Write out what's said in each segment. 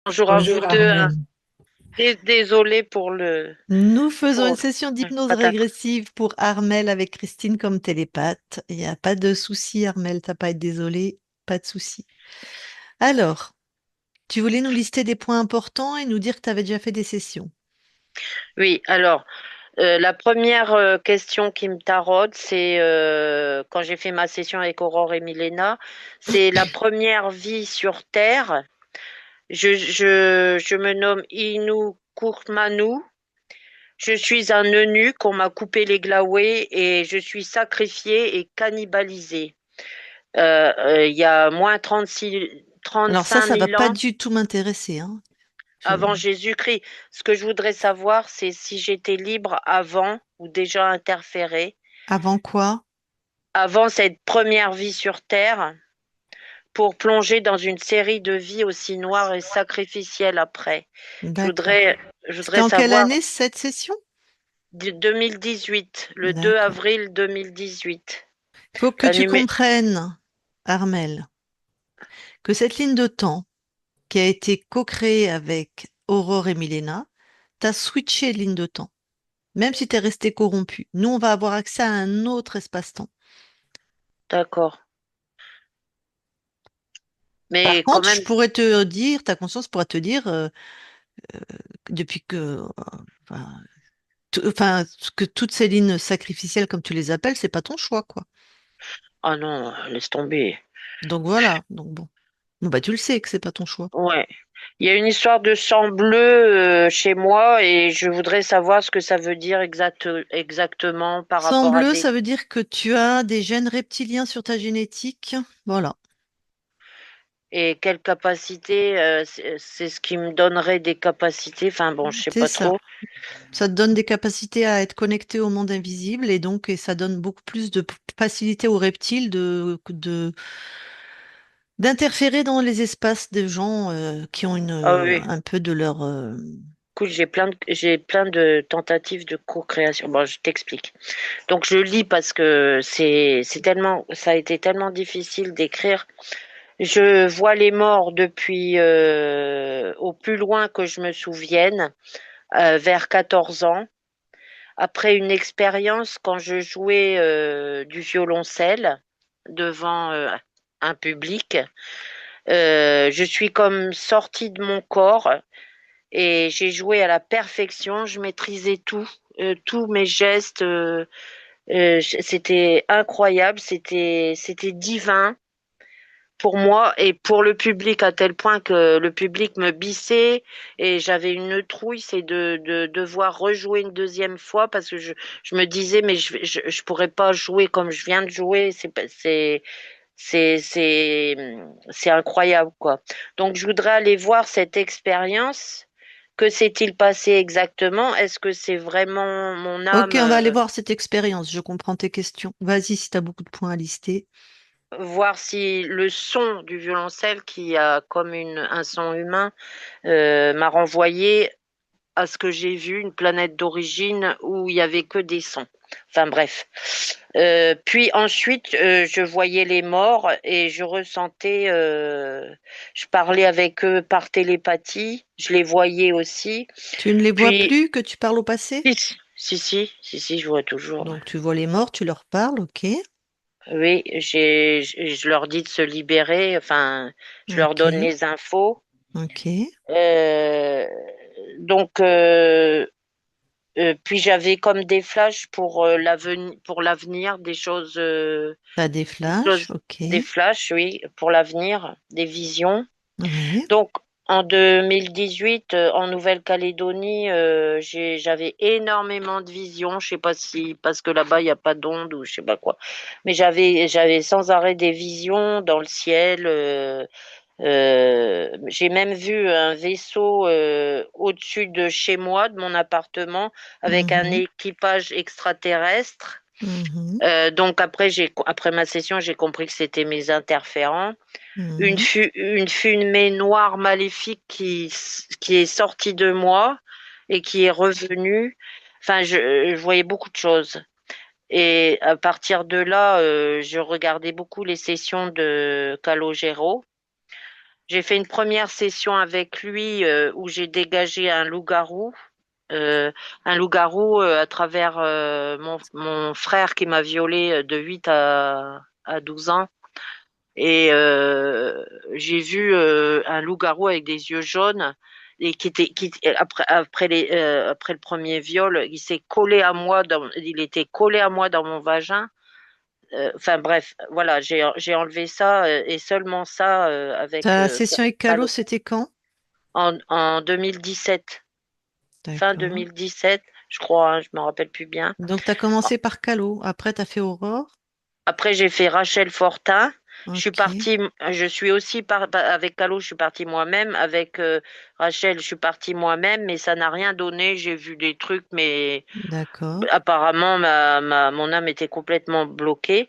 Bonjour à vous Bonjour deux, hein. Armel. Désolée pour le Nous faisons une pour session d'hypnose patate. régressive pour Armel avec Christine comme télépathe. Il n'y a pas de souci, Armel, t'as pas à être désolé, pas de souci. Alors, tu voulais nous lister des points importants et nous dire que tu avais déjà fait des sessions. Oui, alors la première question qui me taraude, c'est quand j'ai fait ma session avec Aurore et Milena, c'est la première vie sur Terre. Je me nomme Inu Kurmanu. Je suis un eunuque, on m'a coupé les glaouets et je suis sacrifiée et cannibalisée. Il y a moins 36, Alors ça, 35 ça va 000 pas ans. du tout m'intéresser, hein. Je- Avant Jésus-Christ. Ce que je voudrais savoir, c'est si j'étais libre avant ou déjà interféré, Avant quoi? avant cette première vie sur Terre, pour plonger dans une série de vies aussi noires et sacrificielles après. Je D'accord. voudrais, je C'était voudrais en quelle savoir année cette session? 2018, le 2 D'accord. avril 2018. Il faut que La tu numé- comprennes, Armel, que cette ligne de temps qui a été co-créée avec Aurore et Milena, tu as switché de ligne de temps, même si tu es resté corrompu. Nous, on va avoir accès à un autre espace-temps. D'accord. Par Mais quand contre, je même, pourrais te dire, ta conscience pourra te dire, depuis que, enfin, enfin, que toutes ces lignes sacrificielles, comme tu les appelles, c'est pas ton choix, quoi. ah non, laisse tomber. Donc voilà. Donc bon. Bon, bah, tu le sais que c'est pas ton choix. Ouais. Il y a une histoire de sang bleu chez moi et je voudrais savoir ce que ça veut dire exactement par Sang rapport à bleu, des... ça veut dire que tu as des gènes reptiliens sur ta génétique. Voilà. Et quelles capacités, c'est ce qui me donnerait des capacités. Enfin bon, je sais C'est pas ça. trop. Ça te donne des capacités à être connecté au monde invisible et ça donne beaucoup plus de facilité aux reptiles d'interférer dans les espaces des gens qui ont Ah oui. un peu de leur Écoute, j'ai plein de tentatives de co-création. Bon, je t'explique. Donc je lis parce que c'est tellement, ça a été tellement difficile d'écrire. Je vois les morts depuis au plus loin que je me souvienne, vers 14 ans. Après une expérience quand je jouais du violoncelle devant un public, je suis comme sortie de mon corps et j'ai joué à la perfection. Je maîtrisais tout, tous mes gestes. C'était incroyable, c'était divin pour moi et pour le public à tel point que le public me bissait et j'avais une trouille, c'est de devoir rejouer une deuxième fois parce que je me disais mais je pourrais pas jouer comme je viens de jouer, c'est incroyable quoi. Donc je voudrais aller voir cette expérience. Que s'est-il passé exactement? Est-ce que c'est vraiment mon Ok, âme? on va aller voir cette expérience. Je comprends tes questions. Vas-y, si tu as beaucoup de points à lister. Voir si le son du violoncelle, qui a comme un son humain, m'a renvoyé à ce que j'ai vu, une planète d'origine où il y avait que des sons. Enfin bref. Puis ensuite, je voyais les morts et je ressentais, je parlais avec eux par télépathie, je les voyais aussi. Tu ne les vois Puis, plus que tu parles au passé? si, je vois toujours. Donc tu vois les morts, tu leur parles, ok. Oui, je leur dis de se libérer, enfin, je leur donne Ok, les infos. ok. Euh, donc, puis j'avais comme des flashs pour l'avenir, T'as des flashs, ok. des flashs, oui, pour l'avenir, des visions. Ouais. Donc, en 2018, en Nouvelle-Calédonie, j'avais énormément de visions. Je sais pas si parce que là-bas il n'y a pas d'ondes ou je sais pas quoi, mais j'avais sans arrêt des visions dans le ciel. J'ai même vu un vaisseau au-dessus de chez moi, de mon appartement, avec un Mhm, équipage extraterrestre. mhm, Donc après ma session, j'ai compris que c'était mes interférents. mhm. Une fumée noire maléfique qui est sortie de moi et qui est revenue. Enfin, je voyais beaucoup de choses. Et à partir de là, je regardais beaucoup les sessions de Calogero. J'ai fait une première session avec lui où j'ai dégagé euh, un loup-garou à travers mon frère qui m'a violée de 8 à 12 ans. Et j'ai vu un loup-garou avec des yeux jaunes et après le premier viol, il s'est collé à moi il était collé à moi dans mon vagin. Enfin bref, voilà, j'ai enlevé ça et seulement ça avec Ta session avec Calo, Calo c'était quand? en 2017, fin D'accord. 2017, je crois, hein, je me rappelle plus bien. Donc, tu as commencé par Calo. Après, tu as fait Aurore. Après, j'ai fait Rachel Fortin. Ok. Je suis aussi avec Calo, je suis partie moi-même. Avec Rachel, je suis partie moi-même, mais ça n'a rien donné. J'ai vu des trucs, mais D'accord. apparemment, mon âme était complètement bloquée.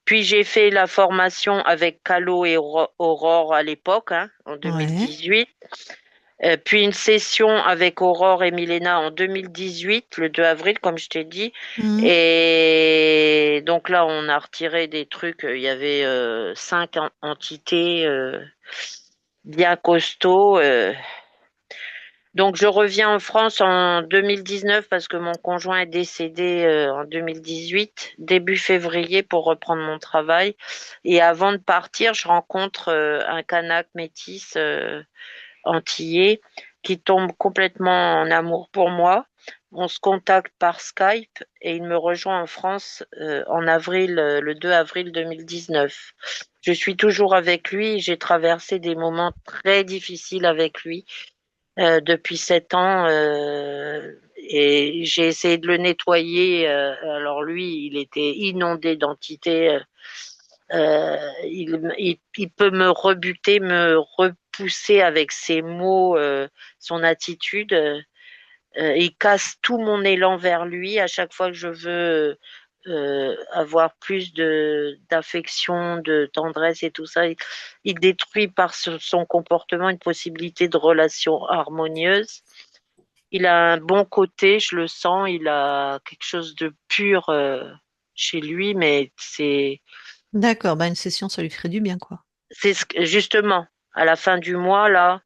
Puis j'ai fait la formation avec Calo et Aurore à l'époque, hein, en Ouais. 2018. Puis une session avec Aurore et Milena en 2018, le 2 avril, comme je t'ai dit. Mhm. Et donc là, on a retiré des trucs. Il y avait cinq entités bien costauds. Donc je reviens en France en 2019 parce que mon conjoint est décédé en 2018, début février pour reprendre mon travail. Et avant de partir, je rencontre un Kanak métis antillais qui tombe complètement en amour pour moi. On se contacte par Skype et il me rejoint en France en avril, le 2 avril 2019. Je suis toujours avec lui. J'ai traversé des moments très difficiles avec lui depuis 7 ans et j'ai essayé de le nettoyer. Alors lui, il était inondé d'entités. Il peut me rebuter, me repousser avec ses mots, son attitude. Il casse tout mon élan vers lui à chaque fois que je veux avoir plus de d'affection, de tendresse et tout ça. Il détruit par son comportement une possibilité de relation harmonieuse. Il a un bon côté, je le sens. Il a quelque chose de pur chez lui, mais D'accord. Bah, une session, ça lui ferait du bien, quoi. justement à la fin du mois là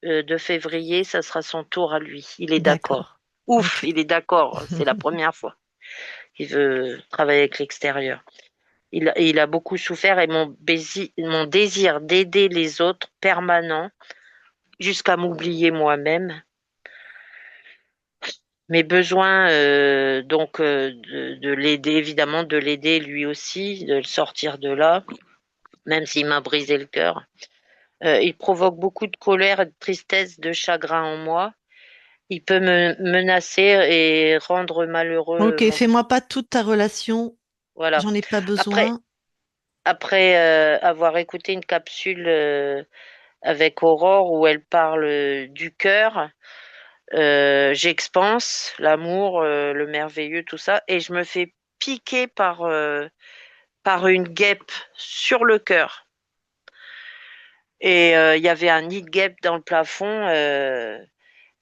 de février, ça sera son tour à lui. Il est D'accord. d'accord. Ouf, Ok. il est d'accord. C'est la première fois qu'il veut travailler avec l'extérieur. Il a beaucoup souffert et mon désir d'aider les autres permanent jusqu'à m'oublier moi-même. Mes besoins, de l'aider, évidemment, de l'aider lui aussi, de le sortir de là, même s'il m'a brisé le cœur. Il provoque beaucoup de colère, de tristesse, de chagrin en moi. Il peut me menacer et rendre malheureux Ok. Fais-moi pas toute ta relation. Voilà. J'en ai pas Après, besoin. après avoir écouté une capsule avec Aurore où elle parle du cœur, j'expanse l'amour, le merveilleux, tout ça, et je me fais piquer par une guêpe sur le cœur. Et il y avait un nid de guêpe dans le plafond.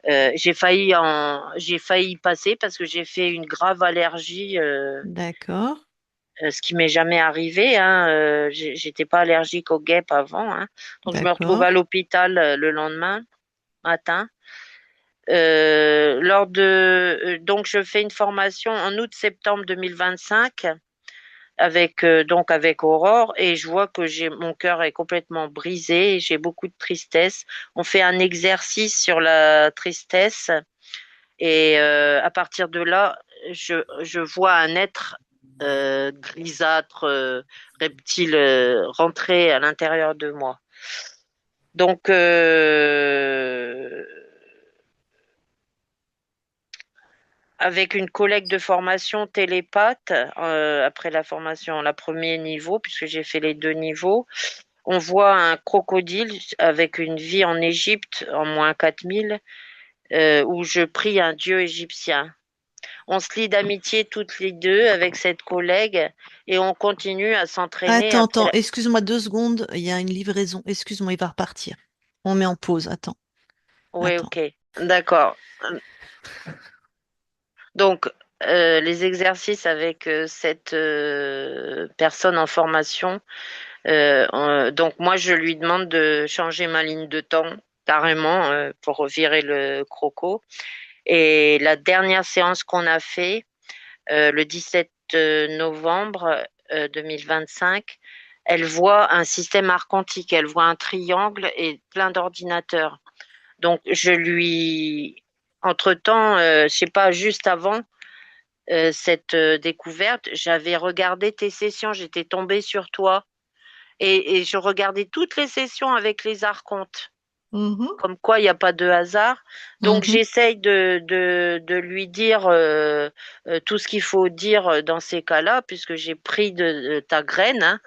J'ai failli y passer parce que j'ai fait une grave allergie, D'accord. ce qui m'est jamais arrivé. Hein, j'étais pas allergique aux guêpes avant. Hein. Donc je me retrouve D'accord. à l'hôpital le lendemain matin. Donc je fais une formation en août-septembre 2025 avec Aurore et je vois que j'ai mon cœur est complètement brisé, j'ai beaucoup de tristesse. On fait un exercice sur la tristesse et à partir de là, je vois un être grisâtre, reptile, rentrer à l'intérieur de moi. Donc, avec une collègue de formation télépathe, après la formation, la premier niveau, puisque j'ai fait les deux niveaux, on voit un crocodile avec une vie en Égypte en -4000, où je prie un dieu égyptien. On se lie d'amitié toutes les deux avec cette collègue et on continue à s'entraîner Attends, après attends. Excuse-moi 2 secondes. Il y a une livraison. Excuse-moi, il va repartir. On met en pause. Attends. Oui, Attends. ok. D'accord. Donc, les exercices avec cette personne en formation Donc moi, je lui demande de changer ma ligne de temps carrément pour virer le croco. Et la dernière séance qu'on a fait, le 17 novembre 2025, elle voit un système arc-quantique, elle voit un triangle et plein d'ordinateurs. Donc entre-temps, je sais pas, juste avant cette découverte, j'avais regardé tes sessions, j'étais tombée sur toi et je regardais toutes les sessions avec les archontes. Mhm, Comme quoi, il n'y a pas de hasard. Donc, mhm. j'essaye de lui dire tout ce qu'il faut dire dans ces cas-là, puisque j'ai pris de ta graine, hein.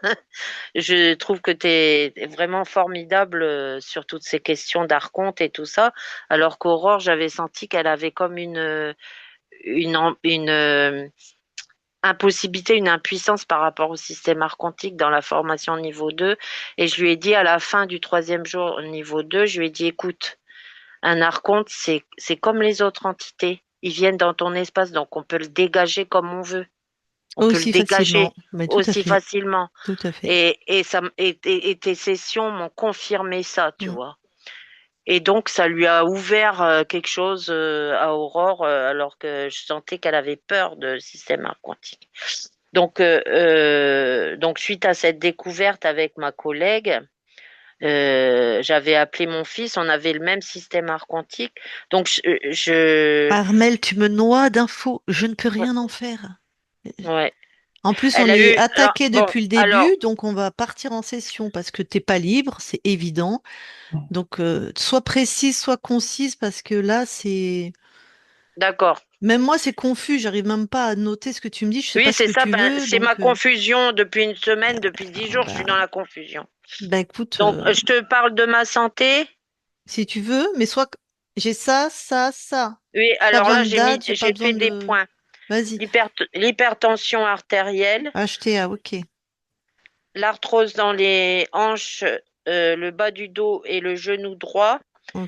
Je trouve que tu es vraiment formidable sur toutes ces questions d'archonte et tout ça, alors qu'Aurore, j'avais senti qu'elle avait comme une impossibilité, une impuissance par rapport au système archontique dans la formation niveau 2. Et je lui ai dit à la fin du troisième jour niveau 2, je lui ai dit, écoute, un archonte, c'est comme les autres entités. Ils viennent dans ton espace, donc on peut le dégager comme on veut. On peut le Aussi dégager facilement, mais tout à aussi fait, facilement. tout à fait. Et tes sessions m'ont confirmé ça, tu Mm. vois. Et donc, ça lui a ouvert quelque chose à Aurore, alors que je sentais qu'elle avait peur de système quantique. Donc, suite à cette découverte avec ma collègue, j'avais appelé mon fils, on avait le même système quantique. Donc, Armel, tu me noies d'infos, je ne peux rien en faire. ouais. En plus, Elle on a est eu, alors, attaqué bon, depuis le alors, début, donc on va partir en session parce que t'es pas libre, c'est évident. Donc, sois précise, sois concise parce que là, c'est... d'accord. Même moi, c'est confus, j'arrive même pas à noter ce que tu me dis, je sais Oui, pas ce c'est que ça. tu Ben, veux, c'est ma donc... confusion depuis une semaine, depuis 10 jours, je suis dans la confusion. écoute, Donc, je te parle de ma santé. si tu veux, mais soit j'ai ça, ça, ça. Oui, J'ai pas alors besoin là, de date, j'ai pas j'ai besoin fait des de... points. Vas-y, L'hypertension artérielle, HTA, ok. l'arthrose dans les hanches, le bas du dos et le genou droit.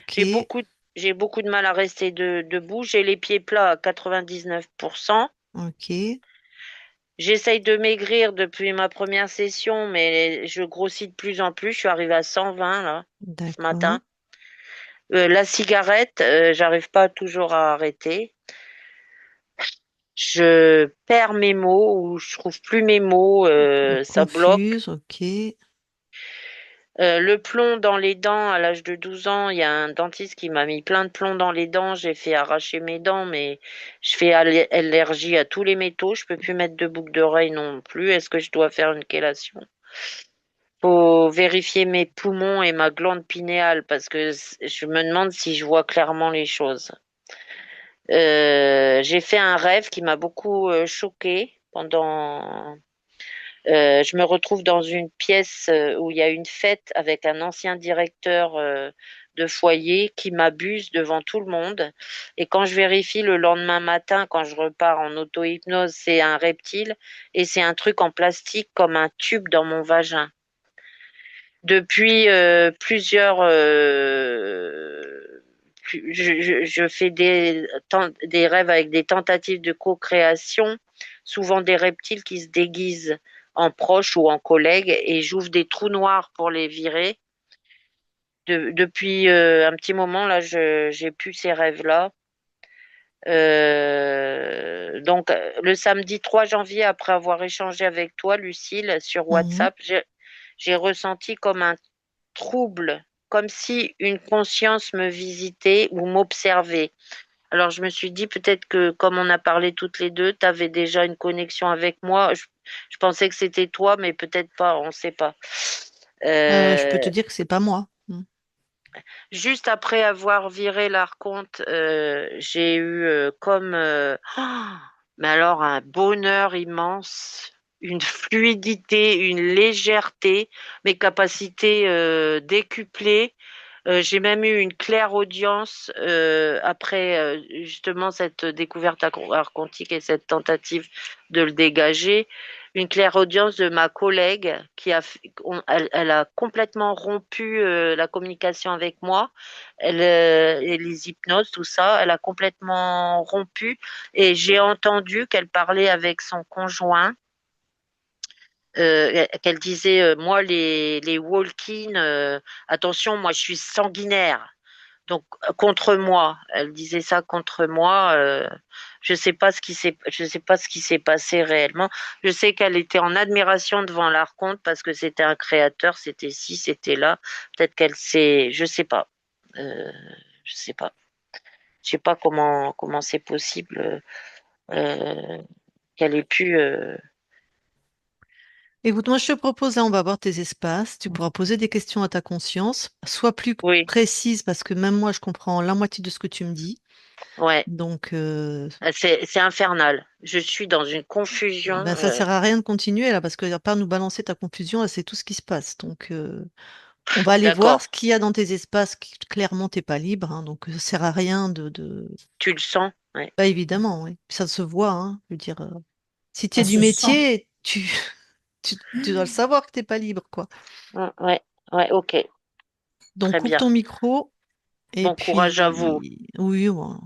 J'ai Ok, beaucoup, j'ai beaucoup de mal à rester debout. J'ai les pieds plats à 99%. ok, J'essaye de maigrir depuis ma première session, mais je grossis de plus en plus. Je suis arrivée à 120 là, ce d'accord. matin. La cigarette, j'arrive pas toujours à arrêter. Je perds mes mots ou je trouve plus mes mots, ça bloque. Confuse, ok. Le plomb dans les dents, à l'âge de 12 ans, il y a un dentiste qui m'a mis plein de plomb dans les dents. J'ai fait arracher mes dents, mais je fais allergie à tous les métaux. Je peux plus mettre de boucle d'oreille non plus. Est-ce que je dois faire une chélation? Faut vérifier mes poumons et ma glande pinéale parce que je me demande si je vois clairement les choses. J'ai fait un rêve qui m'a beaucoup choquée pendant. Je me retrouve dans une pièce où il y a une fête avec un ancien directeur de foyer qui m'abuse devant tout le monde. Et quand je vérifie le lendemain matin, quand je repars en auto-hypnose, c'est un reptile et c'est un truc en plastique comme un tube dans mon vagin. Depuis plusieurs... je fais des rêves avec des tentatives de co-création, souvent des reptiles qui se déguisent en proches ou en collègues, et j'ouvre des trous noirs pour les virer. Depuis un petit moment, là, j'ai plus ces rêves-là. Donc, le samedi 3 janvier, après avoir échangé avec toi, Lucille, sur Mhm. WhatsApp, j'ai ressenti comme un trouble, comme si une conscience me visitait ou m'observait. Alors je me suis dit peut-être que comme on a parlé toutes les deux, tu avais déjà une connexion avec moi. Je pensais que c'était toi, mais peut-être pas, on ne sait pas. Je peux Euh, te dire que c'est pas moi. Mm. Juste après avoir viré l'archonte, j'ai eu mais alors un bonheur immense, une fluidité, une légèreté, mes capacités décuplées. J'ai même eu une claire audience après justement cette découverte archontique et cette tentative de le dégager. Une claire audience de ma collègue elle a complètement rompu la communication avec moi, et les hypnoses, tout ça, elle a complètement rompu et j'ai entendu qu'elle parlait avec son conjoint qu'elle disait, moi, les walk-in, attention, moi, je suis sanguinaire. Donc, contre moi. Elle disait ça contre moi. Je sais pas ce qui s'est passé réellement. Je sais qu'elle était en admiration devant l'archonte parce que c'était un créateur, c'était ci, c'était là. Peut-être qu'elle s'est, je sais pas. Euh, je sais pas. Je sais pas comment c'est possible qu'elle ait pu. Écoute, moi, je te propose, là, on va voir tes espaces. Tu pourras poser des questions à ta conscience. Sois plus Oui, précise parce que même moi, je comprends la moitié de ce que tu me dis. ouais. Donc, C'est infernal. Je suis dans une confusion. ben, ça sert à rien de continuer là parce que à part nous balancer ta confusion, là, c'est tout ce qui se passe. Donc, on va aller voir D'accord. ce qu'il y a dans tes espaces. Clairement, t'es pas libre, hein, donc ça sert à rien Tu le sens? Ouais. Pas évidemment, oui. Ça se voit, hein. Je veux dire, si tu Ça es du se sent. métier, tu dois le savoir que t'es pas libre, quoi. Ouais, ouais, ok. Donc, Très coupe bien. ton micro et Bon courage à vous. puis, oui, on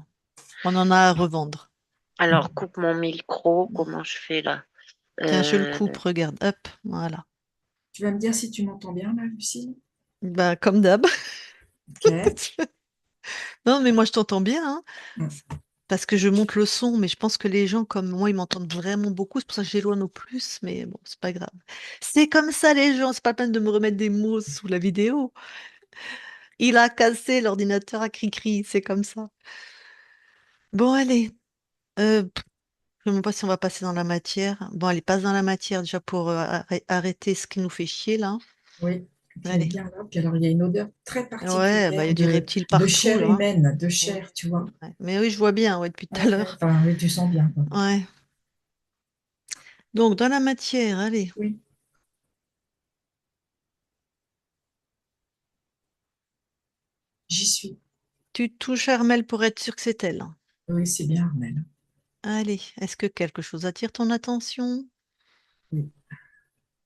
en a à revendre. Alors, coupe mon micro. Comment je fais là? Tiens, je le Euh, coupe, regarde, hop, voilà. Tu vas me dire si tu m'entends bien là, Lucille? Bah, comme d'hab. Ok. Non, mais moi, je t'entends bien, hein, Mm. parce que je monte le son, mais je pense que les gens comme moi, ils m'entendent vraiment beaucoup. C'est pour ça que j'éloigne au plus, mais bon, c'est pas grave. C'est comme ça, les gens. C'est pas la peine de me remettre des mots sous la vidéo. Il a cassé l'ordinateur à cri-cri, c'est comme ça. Bon, allez. Je ne sais même pas si on va passer dans la matière. Bon, allez, passe dans la matière déjà pour arrêter ce qui nous fait chier là. Oui, tu es Allez. bien là. Puis alors, il y a une odeur très Ouais, bah, il y particulière a du reptile de partout chair là. humaine, de Mm. chair, tu vois. Ouais. Mais oui, je vois bien, ouais, depuis tout à Ouais, ouais. l'heure. Enfin, oui, tu sens bien, quoi. Ouais. Donc, dans la matière, allez. Oui, j'y suis. Tu touches Armel pour être sûr que c'est elle. Oui, c'est bien, Armel. Allez, est-ce que quelque chose attire ton attention? Oui,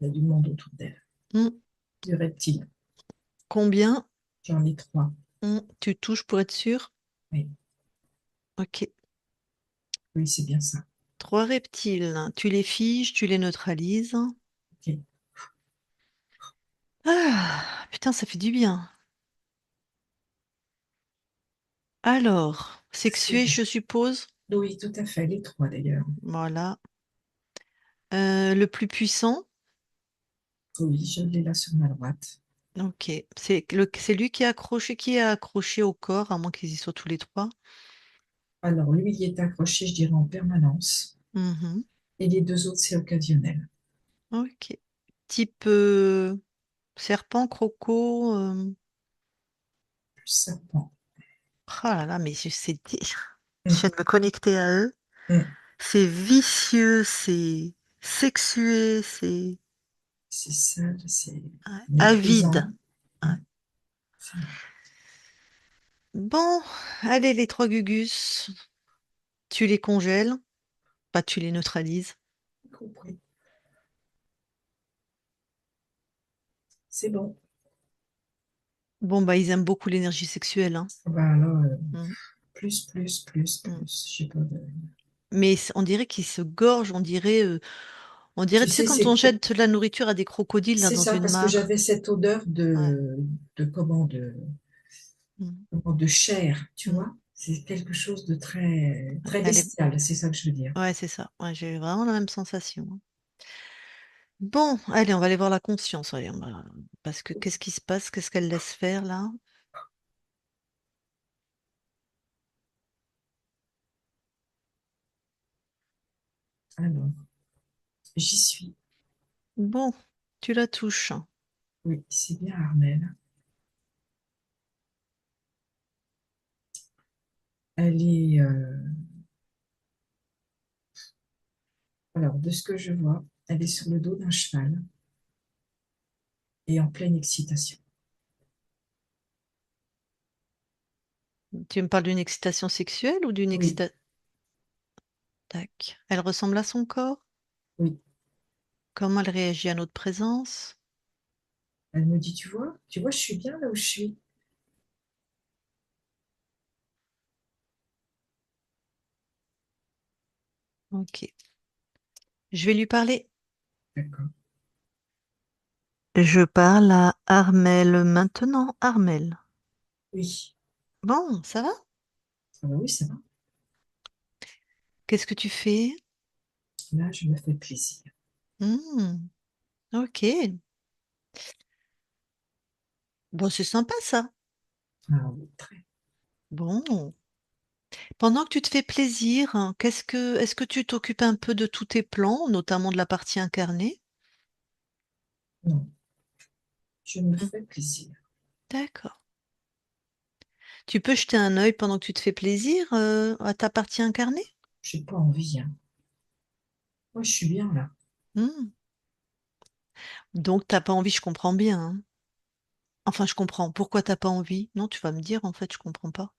il y a du monde autour d'elle. Hmm. Du reptile. Combien? J'en ai trois. Tu touches pour être sûr? Oui, Ok. oui, c'est bien ça. Trois reptiles. Tu les figes, tu les neutralises. Ok. Ah, putain, ça fait du bien. Alors, C'est sexué, bon. je suppose. Oui, tout à fait, les trois d'ailleurs. Voilà. Le plus puissant. Oui, je l'ai là sur ma droite. Ok. C'est lui qui est accroché au corps, à moins qu'ils y soient tous les trois. Alors, lui, il est accroché, je dirais, en permanence. Mhm. Et les deux autres, c'est occasionnel. Ok. Type serpent, croco. Plus serpent. Ah là là, mais je Hum, viens de me connecter à eux. hum. C'est vicieux, c'est sexué, c'est C'est sale, c'est avide. méprisant. Ouais. Hum, c'est Bon, allez, les trois gugus, tu les congèles, pas tu les neutralises. compris. C'est bon. Bon, bah, ils aiment beaucoup l'énergie sexuelle, hein. Bah alors, Mm, mm. plus. Je sais pas. Mais on dirait qu'ils se gorgent, on dirait, Tu tu sais, sais, quand on jette de la nourriture à des crocodiles là, c'est dans ça, une parce que mare. j'avais cette odeur Ouais. de comment, Mm, de chair, tu mm. vois. C'est quelque chose de très, très Elle est... bestial, c'est ça que je veux dire. Ouais, c'est ça. Ouais, j'ai vraiment la même sensation, hein. Bon, allez, on va aller voir la conscience. Allez, parce que qu'est-ce qui se passe? Qu'est-ce qu'elle laisse faire là? Alors, j'y suis. Bon, tu la touches. Oui, c'est bien Armel. Elle est, alors, de ce que je vois, elle est sur le dos d'un cheval et en pleine excitation. Tu me parles d'une excitation sexuelle ou d'une Oui, excitation... Tac. Elle ressemble à son corps? oui. Comment elle réagit à notre présence? Elle me dit, tu vois, je suis bien là où je suis. Ok. Je vais lui parler. D'accord. Je parle à Armel maintenant. Armel. Oui. Bon, ça va? Ah bah oui, ça va. Qu'est-ce que tu fais? Là, je me fais plaisir. Hmm, ok. Bon, c'est sympa ça. Ah oui, très. Bon. Pendant que tu te fais plaisir, hein, est-ce que tu t'occupes un peu de tous tes plans, notamment de la partie incarnée? Non, je me Hmm, fais plaisir. d'accord. Tu peux jeter un œil pendant que tu te fais plaisir, à ta partie incarnée? J'ai pas envie, hein. Moi, je suis bien là. Hmm. Donc, t'as pas envie, je comprends bien, hein. Enfin, je comprends. Pourquoi t'as pas envie? Non, tu vas me dire, en fait, je comprends pas.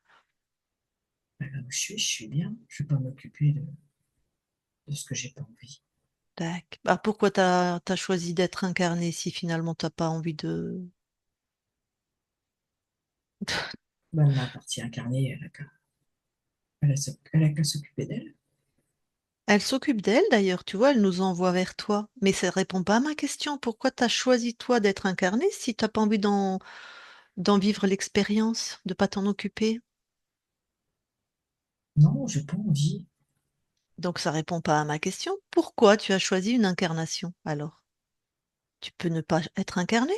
Là où je suis bien. Je vais pas m'occuper de ce que j'ai pas envie. Tac. Ah, pourquoi t'as choisi d'être incarné si finalement t'as pas envie de... Bah, ma partie incarnée, elle a qu'à s'occuper d'elle. Elle s'occupe d'elle d'ailleurs, tu vois, elle nous envoie vers toi. Mais ça répond pas à ma question. Pourquoi t'as choisi toi d'être incarné si t'as pas envie d'en vivre l'expérience, de pas t'en occuper? Non, j'ai pas envie. Donc ça répond pas à ma question. Pourquoi tu as choisi une incarnation alors? Tu peux ne pas être incarné?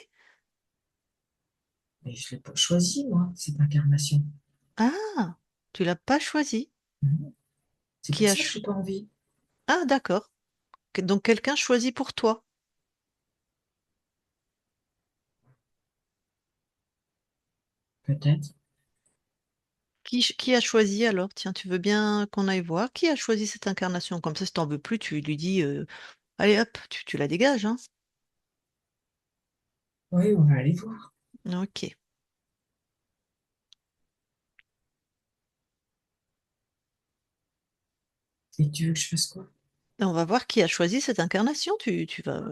Mais je l'ai pas choisi, moi, cette incarnation. Ah, tu l'as pas choisi. Non. C'est Qui pour a ça que cho- j'ai pas envie. Ah, d'accord. Donc quelqu'un choisit pour toi. Peut-être. Qui a choisi alors? Tiens, tu veux bien qu'on aille voir? Qui a choisi cette incarnation? Comme ça, si t'en veux plus, tu lui dis, allez hop, tu la dégages, hein. Oui, on va aller voir. Ok. Et tu veux que je fasse quoi? Et on va voir qui a choisi cette incarnation. Tu vas.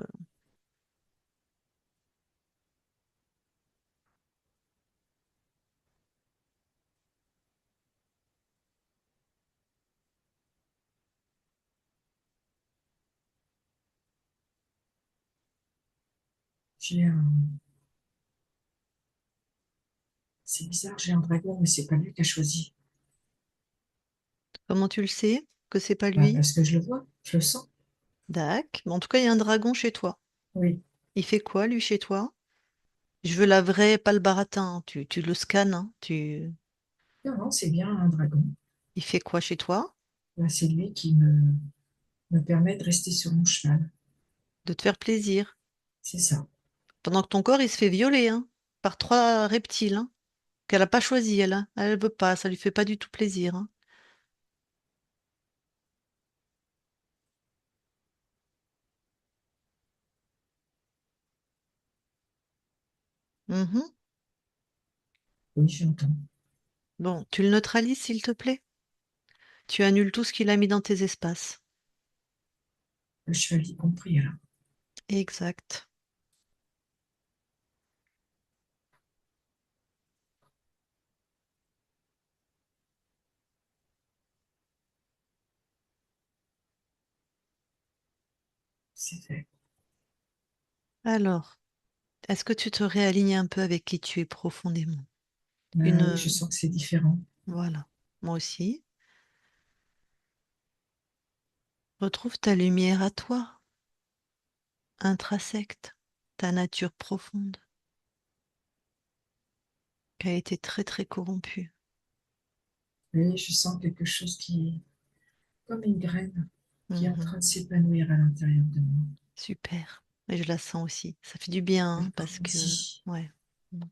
J'ai un... C'est bizarre, j'ai un dragon, mais c'est pas lui qui a choisi. Comment tu le sais que c'est pas Bah, lui? parce que je le vois, je le sens. Dac. Mais en tout cas, il y a un dragon chez toi. Oui. Il fait quoi, lui, chez toi? Je veux la vraie, pas le baratin, hein. Tu le scannes, hein. Non, non, c'est bien un dragon. Il fait quoi chez toi? Là, c'est lui qui me permet de rester sur mon cheval. De te faire plaisir. C'est ça. Pendant que ton corps, il se fait violer, hein, par trois reptiles, hein, qu'elle n'a pas choisi, elle, hein. Elle veut pas, ça lui fait pas du tout plaisir, hein. Mhm. Oui, j'entends. Bon, tu le neutralises, s'il te plaît. Tu annules tout ce qu'il a mis dans tes espaces. Le cheval y compris, alors. Exact. C'est fait. Alors, est-ce que tu te réalignes un peu avec qui tu es profondément? Ah oui, je Une... sens que c'est différent. Voilà. Moi aussi. Retrouve ta lumière à toi, intrinsèque, ta nature profonde, qui a été très très corrompue. Oui, je sens quelque chose qui, comme une graine, qui est en Mhm. train de s'épanouir à l'intérieur de moi. Super. Et je la sens aussi. Ça fait du bien, hein, Elle parce que, grandit, ouais. Bon.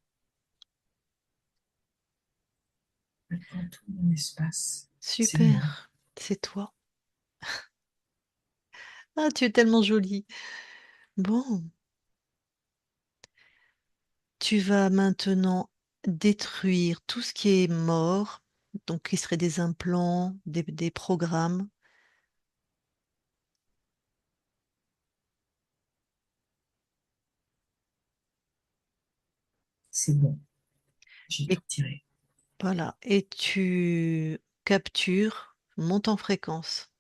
elle prend tout mon espace. C'est moi. Super. C'est toi. Ah, tu es tellement jolie. Bon, tu vas maintenant détruire tout ce qui est mort, donc qui serait des implants, des programmes. C'est bon. J'ai Et tout retiré. voilà. Et tu captures, montes en fréquence.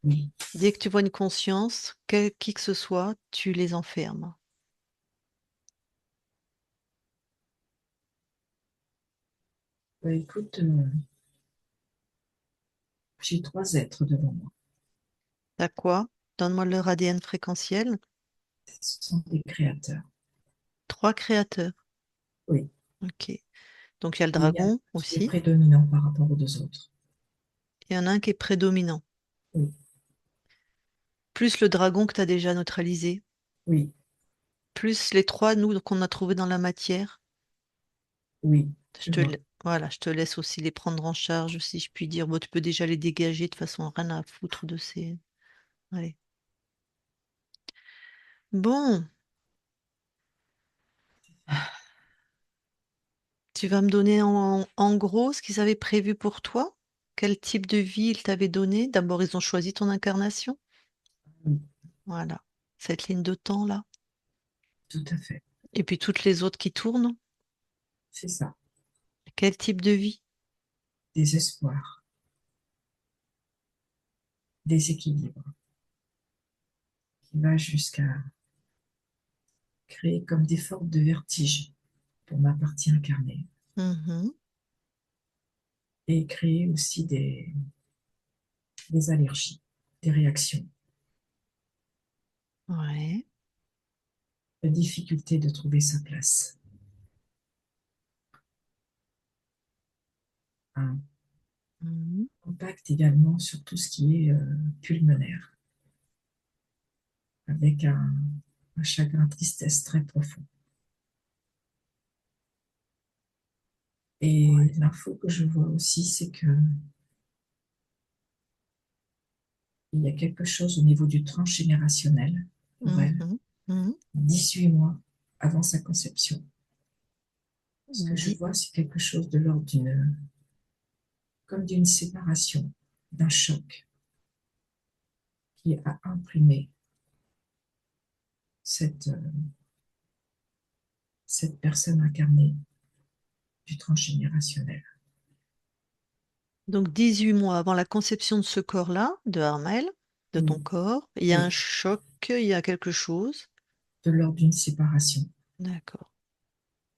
Oui. Dès que tu vois une conscience, qui que ce soit, tu les enfermes. Bah, écoute, j'ai trois êtres devant moi. T'as quoi? Donne-moi leur ADN fréquentiel. Ce sont des créateurs. Trois créateurs. Oui, Ok. Donc il y a le il y a un dragon qui est aussi. prédominant par rapport aux deux autres. Il y en a un qui est prédominant. Oui, Plus le dragon que tu as déjà neutralisé. oui, Plus les trois, nous, qu'on a trouvés dans la matière. oui, je vois. Voilà, je te laisse aussi les prendre en charge, si je puis dire. Bon, tu peux déjà les dégager, de toute façon, rien à foutre de ces. Allez. Bon, tu vas me donner en gros ce qu'ils avaient prévu pour toi? Quel type de vie ils t'avaient donné? D'abord, ils ont choisi ton incarnation. Oui, Voilà, cette ligne de temps là. tout à fait. Et puis toutes les autres qui tournent. C'est ça. Quel type de vie? Désespoir, déséquilibre, qui va jusqu'à créer comme des formes de vertige pour ma partie incarnée Mhm. et créer aussi des allergies, des réactions, Ouais. la difficulté de trouver sa place. Un Mhm. impact également sur tout ce qui est pulmonaire, avec un chagrin tristesse très profond. Et Ouais. l'info que je vois aussi, c'est que il y a quelque chose au niveau du transgénérationnel pour elle, Mhm. Mhm. 18 mois avant sa conception. Ce que je Dis- vois, c'est quelque chose de l'ordre comme d'une séparation, d'un choc qui a imprimé cette, cette personne incarnée du transgénérationnel. Donc 18 mois avant la conception de ce corps-là, de Armel, de ton Oui, corps, il y a un oui, choc, il y a quelque chose. de l'ordre d'une séparation. D'accord.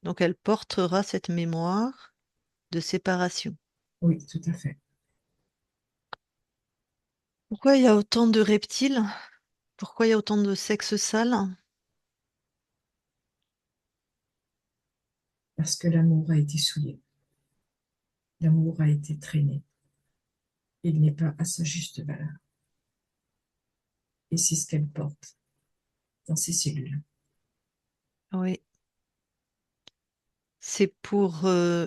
Donc elle portera cette mémoire de séparation. Oui, tout à fait. Pourquoi il y a autant de reptiles? Pourquoi il y a autant de sexe sale? Parce que l'amour a été souillé, l'amour a été traîné, il n'est pas à sa juste valeur. Et c'est ce qu'elle porte dans ses cellules. Oui. C'est pour...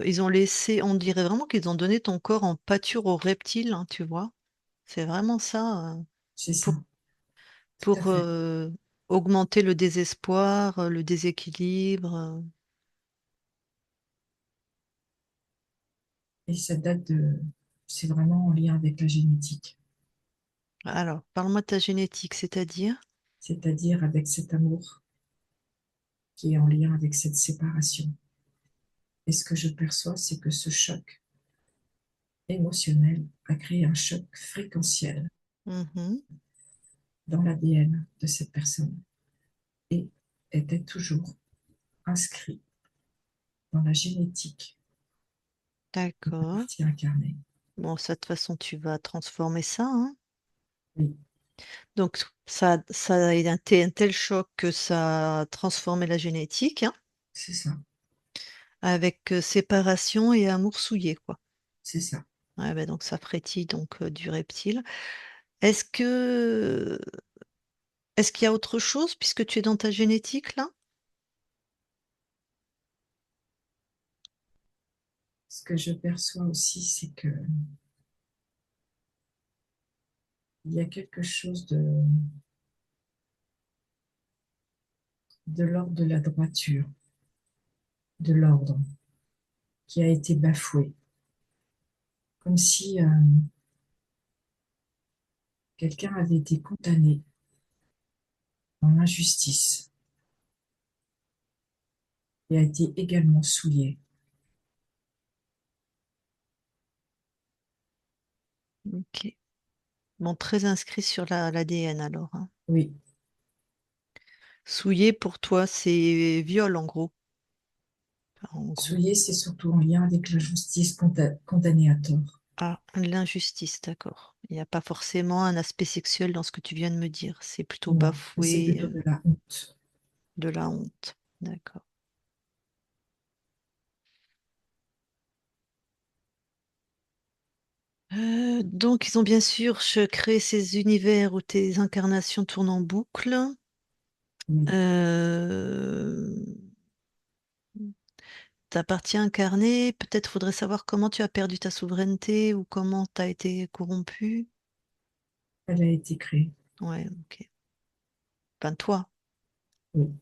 ils ont laissé, on dirait vraiment qu'ils ont donné ton corps en pâture aux reptiles, hein, tu vois. C'est vraiment ça. C'est ça, Pour, tout à pour fait. augmenter le désespoir, le déséquilibre. Et ça date de, c'est vraiment en lien avec la génétique, Alors, parle-moi de ta génétique, c'est-à-dire? c'est-à-dire avec cet amour qui est en lien avec cette séparation. Et ce que je perçois, c'est que ce choc émotionnel a créé un choc fréquentiel Mhm. dans l'ADN de cette personne et était toujours inscrit dans la génétique de la D'accord. partie incarnée. Bon, ça, de toute façon, tu vas transformer ça, hein. Oui, Donc, ça a été un tel choc que ça a transformé la génétique, hein, c'est ça, avec séparation et amour souillé, quoi. c'est ça. Ouais, bah, donc, ça frétille donc, du reptile. Est-ce que est-ce qu'il y a autre chose puisque tu es dans ta génétique, là? Ce que je perçois aussi, c'est que il y a quelque chose de l'ordre de la droiture, de l'ordre qui a été bafoué, comme si quelqu'un avait été condamné en injustice et a été également souillé. Ok. Bon, très inscrit sur l'ADN alors, hein. Oui, Souillé pour toi, c'est viol en gros. En gros. Souillé, c'est surtout en lien avec la justice condamnée à tort. Ah, l'injustice, d'accord. Il n'y a pas forcément un aspect sexuel dans ce que tu viens de me dire. C'est plutôt Non, mais c'est bafoué, plutôt de la honte. de la honte. D'accord. Donc, ils ont bien sûr créé ces univers où tes incarnations tournent en boucle. Oui, Euh, Ta partie incarnée, peut-être faudrait savoir comment tu as perdu ta souveraineté ou comment tu as été corrompu. elle a été créée. Ouais, ok. Ben toi, Oui,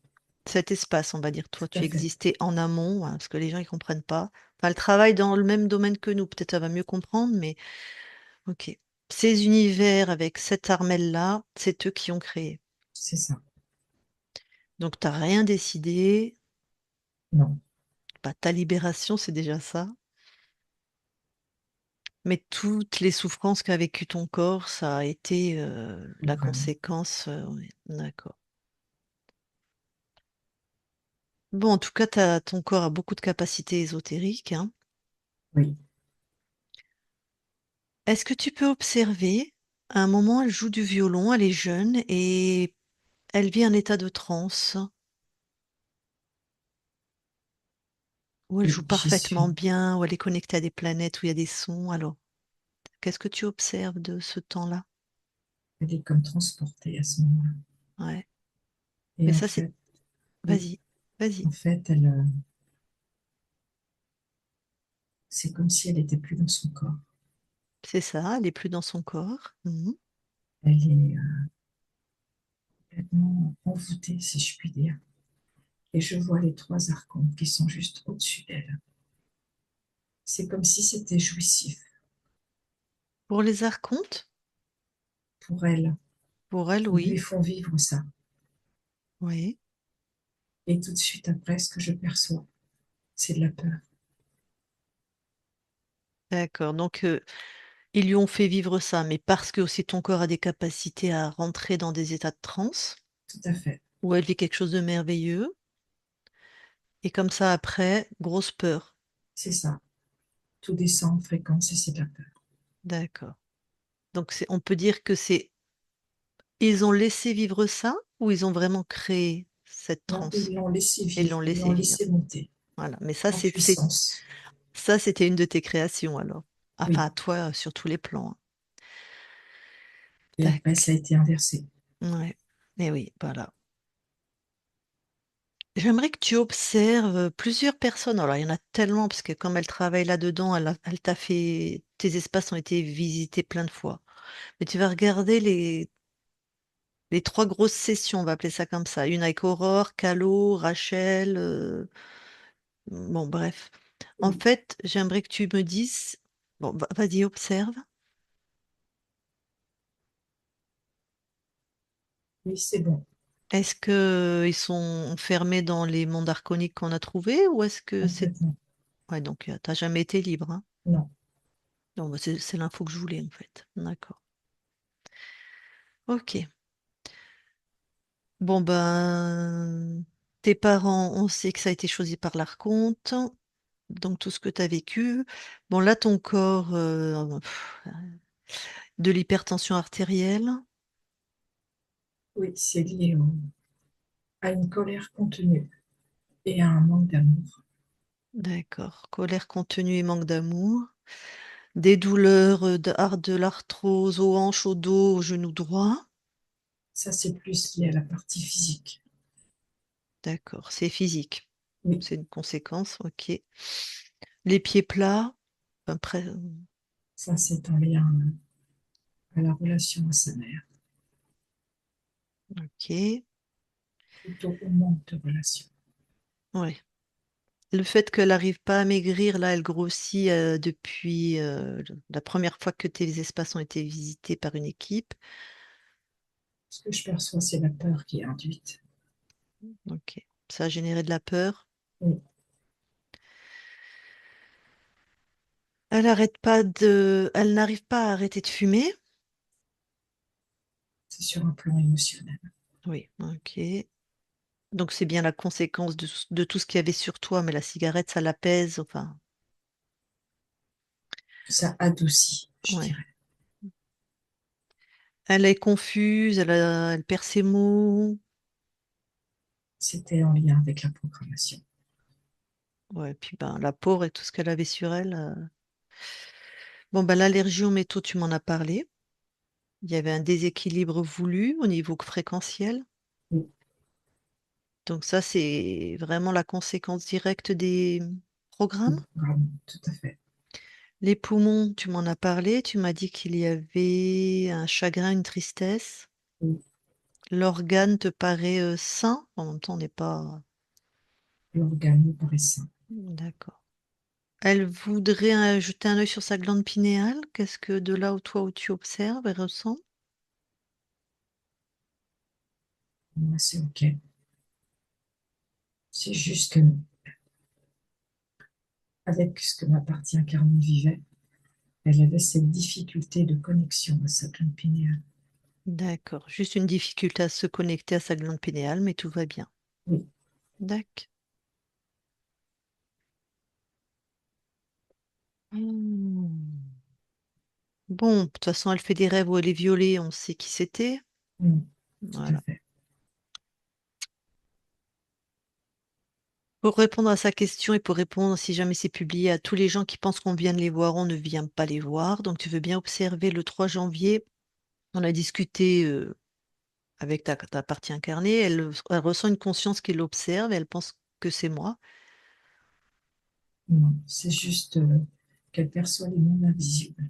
cet espace, on va dire, toi, tout tu à fait. existais en amont, hein, parce que les gens, ils comprennent pas. Enfin, elle travaille dans le même domaine que nous, peut-être elle va mieux comprendre, mais ok. Ces univers avec cette armelle-là, c'est eux qui ont créé. C'est ça. Donc, tu n'as rien décidé. Non, Bah, ta libération, c'est déjà ça. Mais toutes les souffrances qu'a vécu ton corps, ça a été la vraiment. conséquence. Ouais, d'accord. Bon, en tout cas, ton corps a beaucoup de capacités ésotériques, hein. Oui, Est-ce que tu peux observer, à un moment, elle joue du violon, elle est jeune et elle vit un état de transe où elle oui, joue j'y parfaitement suis. bien, où elle est connectée à des planètes, où il y a des sons. Alors, qu'est-ce que tu observes de ce temps-là? Elle est comme transportée à ce moment-là. Ouais. Et Mais en ça, c'est... fait, oui, Vas-y, vas-y. en fait, c'est comme si elle était plus dans son corps. C'est ça, elle est plus dans son corps. Mhm. Elle est complètement envoûtée, si je puis dire. Et je vois les trois archontes qui sont juste au-dessus d'elle. C'est comme si c'était jouissif Pour les archontes, pour elle. pour elle, Ils lui oui. font vivre ça. Oui, Et tout de suite après, ce que je perçois, c'est de la peur. d'accord. Donc, ils lui ont fait vivre ça, mais parce que aussi ton corps a des capacités à rentrer dans des états de transe, Tout à fait. où elle vit quelque chose de merveilleux, et comme ça, après, grosse peur. C'est ça. Tout descend en fréquence et c'est de la peur. D'accord. Donc, on peut dire que ils ont laissé vivre ça, ou ils ont vraiment créé cette Non, transe ils l'ont laissé et vivre, l'ont ils laissé l'ont vivre. laissé monter Voilà. Mais ça, en puissance. ça, c'était une de tes créations, alors. Enfin, Oui. à toi, sur tous les plans, hein. Et après, Tac. ça a été inversé. Ouais. Et oui, voilà. J'aimerais que tu observes plusieurs personnes. Alors, il y en a tellement, parce que comme elle travaille là-dedans, elle t'a fait. Tes espaces ont été visités plein de fois. Mais tu vas regarder les trois grosses sessions, on va appeler ça comme ça. Une avec Aurore, Calo, Rachel. Bon, bref. En Oui, fait, j'aimerais que tu me dises. Bon, vas-y, observe. oui, c'est bon, Est-ce que ils sont enfermés dans les mondes arconiques qu'on a trouvés ou est-ce que c'est. complètement. Ouais, donc, t'as jamais été libre, hein. Non, Non, bah, c'est l'info que je voulais, en fait. D'accord. Ok. Bon, ben, tes parents, on sait que ça a été choisi par l'archonte, donc tout ce que tu as vécu. Bon, là, ton corps, de l'hypertension artérielle, oui, c'est lié à une colère contenue et à un manque d'amour. d'accord. Colère contenue et manque d'amour. Des douleurs de l'arthrose aux hanches, au dos, au genou droit. Ça, c'est plus lié à la partie physique. D'accord, c'est physique. Oui, C'est une conséquence, ok. Les pieds plats, après, ça, c'est en lien à la relation à sa mère, ok. plutôt au manque de relation. Ouais. Le fait qu'elle n'arrive pas à maigrir, là, elle grossit depuis la première fois que tes espaces ont été visités par une équipe. Ce que je perçois, c'est la peur qui est induite. Ok. Ça a généré de la peur. Oui, Elle n'arrive pas à arrêter de fumer. c'est sur un plan émotionnel. Oui, ok. Donc c'est bien la conséquence de tout ce qu'il y avait sur toi, mais la cigarette, ça l'apaise. Enfin, Ça adoucit, je ouais. dirais. Elle est confuse, elle perd ses mots. C'était en lien avec la programmation. Ouais, puis ben, la pauvre et tout ce qu'elle avait sur elle. Bon, ben, l'allergie aux métaux, tu m'en as parlé. Il y avait un déséquilibre voulu au niveau fréquentiel. Oui, Donc ça, c'est vraiment la conséquence directe des le programmes. programme, tout à fait. Les poumons, tu m'en as parlé. Tu m'as dit qu'il y avait un chagrin, une tristesse. Oui, L'organe te paraît sain. En même temps, on n'est pas... l'organe me paraît sain. D'accord. Elle voudrait jeter un œil sur sa glande pinéale. Qu'est-ce que de là où toi où tu observes, elle ressent? Moi, c'est OK. C'est juste que, avec ce que ma partie incarnée vivait, elle avait cette difficulté de connexion à sa glande pinéale. D'accord. Juste une difficulté à se connecter à sa glande pinéale, mais tout va bien. Oui, D'accord. Hmm. Bon, de toute façon, elle fait des rêves où elle est violée, on sait qui c'était. oui, tout à Voilà. fait. Pour répondre à sa question et pour répondre, si jamais c'est publié, à tous les gens qui pensent qu'on vient de les voir, on ne vient pas les voir. Donc, tu veux bien observer le 3 janvier. On a discuté avec ta partie incarnée. Elle ressent une conscience qui l'observe et elle pense que c'est moi. Non, c'est juste qu'elle perçoit les mondes invisibles.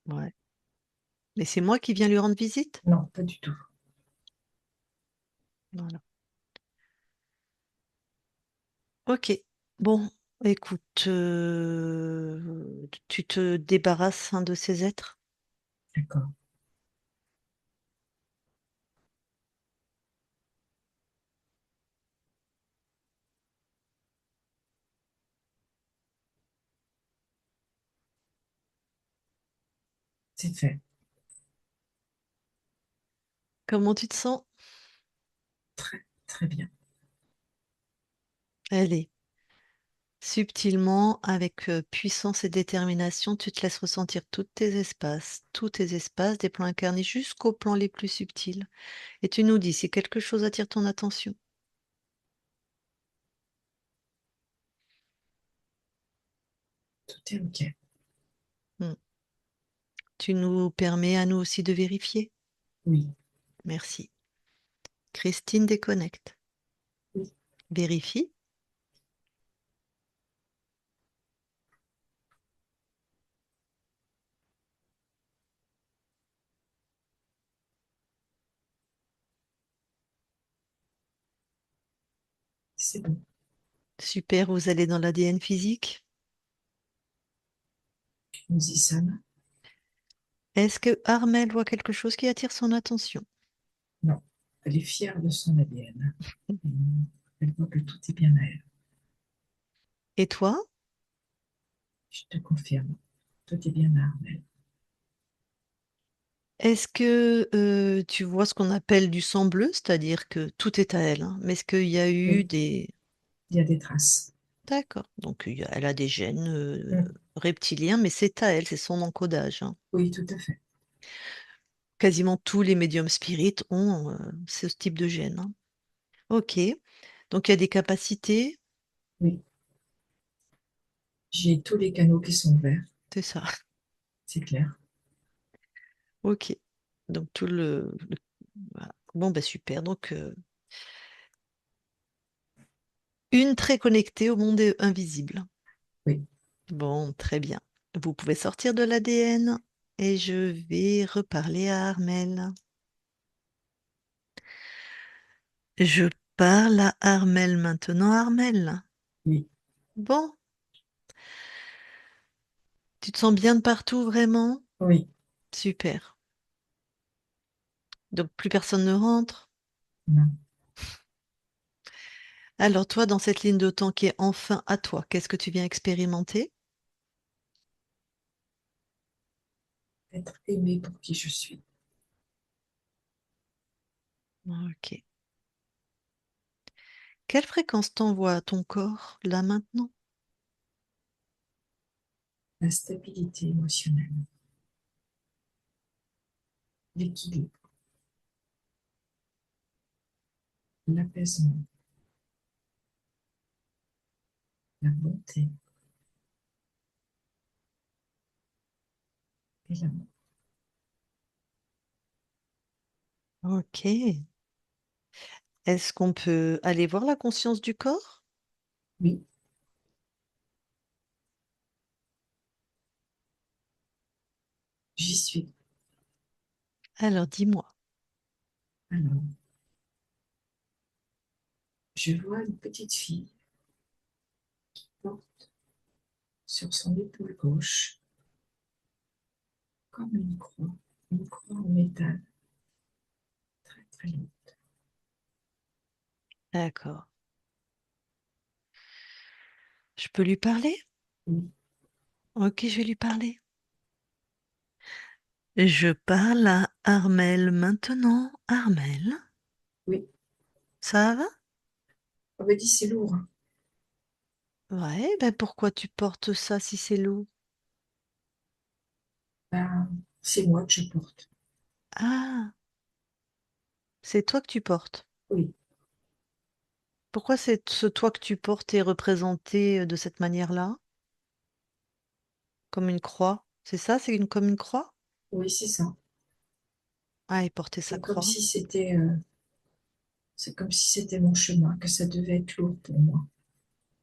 Ouais. Mais c'est moi qui viens lui rendre visite? Non, pas du tout. Voilà. Ok. Bon, écoute, tu te débarrasses de ces êtres? D'accord, c'est fait. Comment tu te sens? Très, très bien. Allez, subtilement, avec puissance et détermination, tu te laisses ressentir tous tes espaces, des plans incarnés jusqu'aux plans les plus subtils. Et tu nous dis si quelque chose attire ton attention. Tout est OK. Hmm. Tu nous permets à nous aussi de vérifier. Oui, Merci. Christine déconnecte. oui, Vérifie. c'est bon. Super, vous allez dans l'ADN physique. Nous y sommes. Est-ce que Armel voit quelque chose qui attire son attention? Non, elle est fière de son ADN. Et elle voit que tout est bien à elle. Et toi? Je te confirme, tout est bien à Armel. Est-ce que tu vois ce qu'on appelle du sang bleu, c'est-à-dire que tout est à elle, hein, mais est-ce qu'il y a eu Oui, des... il y a des traces. D'accord, donc elle a des gènes Mm. reptiliens, mais c'est à elle, c'est son encodage, hein. Oui, tout à fait. Quasiment tous les médiums spirites ont ce type de gène, hein. Ok, donc il y a des capacités, Oui, j'ai tous les canaux qui sont ouverts, c'est ça. c'est clair. Ok, donc voilà. Bon, bah super, donc une très connectée au monde invisible. Oui, Bon, très bien. Vous pouvez sortir de l'ADN et je vais reparler à Armel. Je parle à Armel maintenant, Armel. oui, Bon, tu te sens bien de partout, vraiment? oui, Super. Donc plus personne ne rentre. non. Alors toi, dans cette ligne de temps qui est enfin à toi, qu'est-ce que tu viens expérimenter? Être aimé pour qui je suis. Ok. Quelle fréquence t'envoie à ton corps, là maintenant? la stabilité émotionnelle, l'équilibre, l'apaisement, la bonté et l'amour. Ok. Est-ce qu'on peut aller voir la conscience du corps? Oui, j'y suis. Alors dis-moi. Alors, je vois une petite fille qui porte sur son épaule gauche comme une croix en métal très très lourde. D'accord. Je peux lui parler? Oui, Ok, je vais lui parler. Je parle à Armel maintenant. Armel, oui. ça va? On me dit c'est lourd, hein. Ouais, ben pourquoi tu portes ça si c'est lourd? Ben, c'est moi que je porte. Ah, c'est toi que tu portes. Oui, Pourquoi c'est ce toi que tu portes est représenté de cette manière-là, comme une croix? C'est ça, comme une croix? oui, c'est ça. Ah, il portait sa C'est comme croix. si c'est comme si c'était mon chemin, que ça devait être lourd pour moi,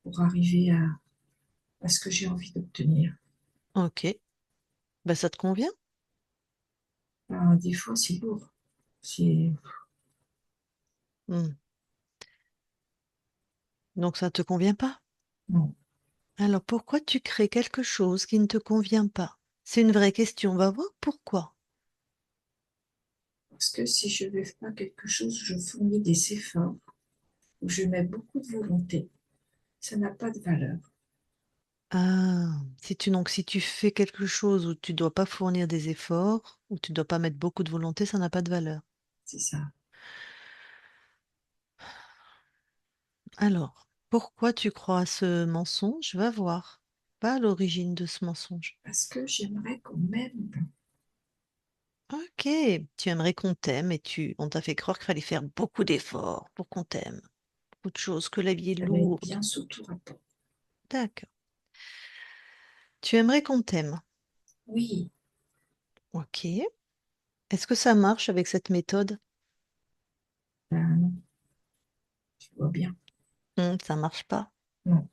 pour arriver à ce que j'ai envie d'obtenir. Ok, ben ça te convient? Ben, des fois, c'est lourd. C'est, Hmm. Donc ça ne te convient pas? non. Alors pourquoi tu crées quelque chose qui ne te convient pas? C'est une vraie question, on va voir pourquoi. Parce que si je ne fais pas quelque chose, je fournis des efforts, où je mets beaucoup de volonté, ça n'a pas de valeur. Ah, si tu fais quelque chose où tu dois pas fournir des efforts, où tu dois pas mettre beaucoup de volonté, ça n'a pas de valeur. C'est ça. Alors, pourquoi tu crois à ce mensonge? Va voir. Pas à l'origine de ce mensonge. Parce que j'aimerais qu'on m'aime. Ok, tu aimerais qu'on t'aime et on t'a fait croire qu'il fallait faire beaucoup d'efforts pour qu'on t'aime. Beaucoup de choses, que la vie est Elle est lourde. bien sous tout rapport. D'accord. Tu aimerais qu'on t'aime. Oui, Ok. Est-ce que ça marche avec cette méthode? ben non, je vois bien. Ça marche pas. Non,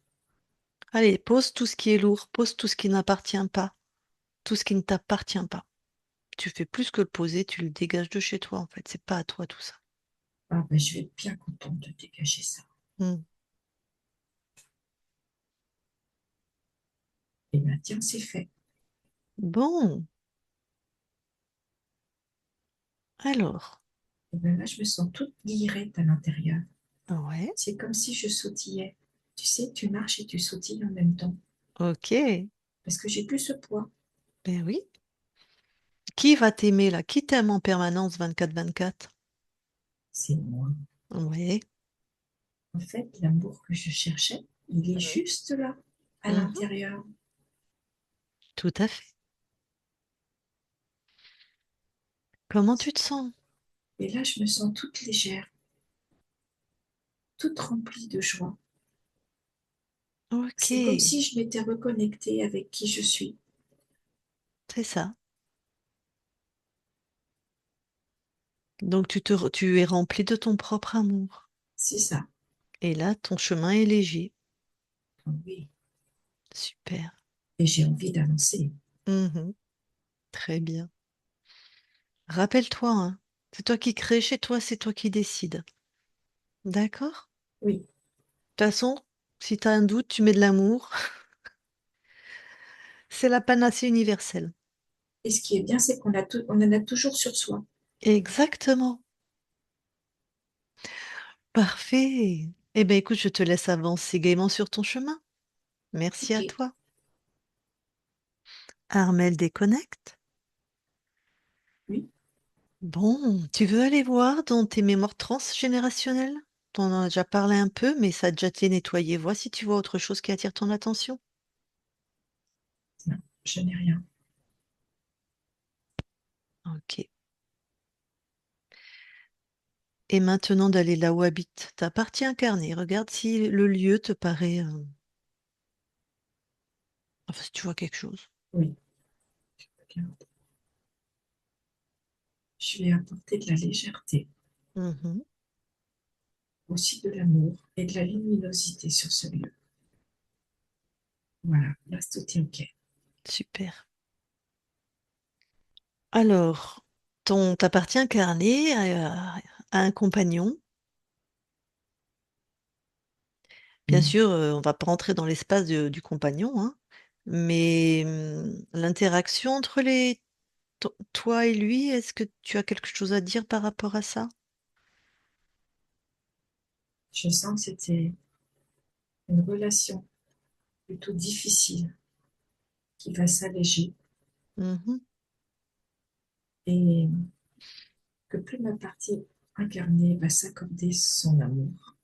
Allez, pose tout ce qui est lourd, pose tout ce qui n'appartient pas, tout ce qui ne t'appartient pas. Tu fais plus que le poser, tu le dégages de chez toi en fait. C'est pas à toi tout ça. ah, ben, je vais être bien contente de dégager ça. Hmm. Et ben tiens, c'est fait. Bon, alors, Et ben là, je me sens toute guillerette à l'intérieur. ouais, C'est comme si je sautillais. Tu sais, tu marches et tu sautilles en même temps. ok, Parce que j'ai plus ce poids. ben oui. Qui va t'aimer là? Qui t'aime en permanence 24/24? C'est moi. Ouais. En fait, l'amour que je cherchais, il est Mhm. juste là, à Mhm. l'intérieur. Tout à fait. Comment tu te sens? Et là, je me sens toute légère, toute remplie de joie. Ok, C'est comme si je m'étais reconnectée avec qui je suis. c'est ça. Donc tu es rempli de ton propre amour. C'est ça. Et là, ton chemin est léger. Ah oui. Super. Et j'ai envie d'avancer. Mhm. Très bien. Rappelle-toi, hein, c'est toi qui crée chez toi, c'est toi qui décides. D'accord? Oui. De toute façon, si tu as un doute, tu mets de l'amour. C'est la panacée universelle. Et ce qui est bien, c'est on en a toujours sur soi. Exactement. Parfait. Eh bien, écoute, je te laisse avancer gaiement sur ton chemin. Merci Ok. à toi. Armel déconnecte. Oui. Bon, tu veux aller voir dans tes mémoires transgénérationnelles On en a déjà parlé un peu, mais ça a déjà été nettoyé. Vois si tu vois autre chose qui attire ton attention. Non, je n'ai rien. Ok. Et maintenant d'aller là où habite ta partie incarnée. Regarde si le lieu te paraît... Enfin, si tu vois quelque chose. Oui, regarde. Je vais apporter de la légèreté, Mhm. aussi de l'amour et de la luminosité sur ce lieu. Voilà, là, tout est OK. Super. Alors, ta partie incarnée a un compagnon. Bien Mm. sûr, on va pas rentrer dans l'espace du compagnon, hein, mais l'interaction entre toi et lui, est-ce que tu as quelque chose à dire par rapport à ça? Je sens que c'était une relation plutôt difficile qui va s'alléger Mhm, et que plus ma partie incarnée va s'accorder son amour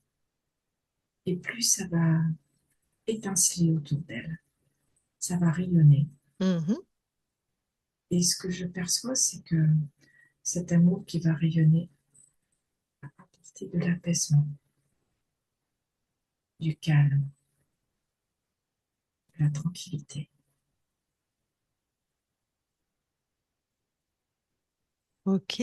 et plus ça va étinceler autour d'elle, ça va rayonner. mhm. Et ce que je perçois, c'est que cet amour qui va rayonner va apporter de l'apaisement, du calme, de la tranquillité. Ok.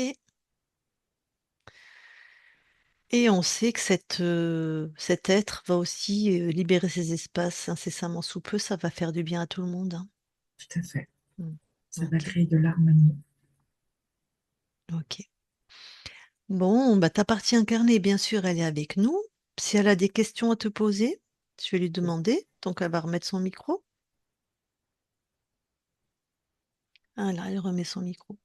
Et on sait que cet être va aussi libérer ses espaces incessamment sous peu, ça va faire du bien à tout le monde, hein. Tout à fait. Mm. Ça va Ok, créer de l'harmonie. ok. Bon, bah, ta partie incarnée, bien sûr, elle est avec nous. Si elle a des questions à te poser, je vais lui demander. Donc, elle va remettre son micro. Ah là, elle remet son micro.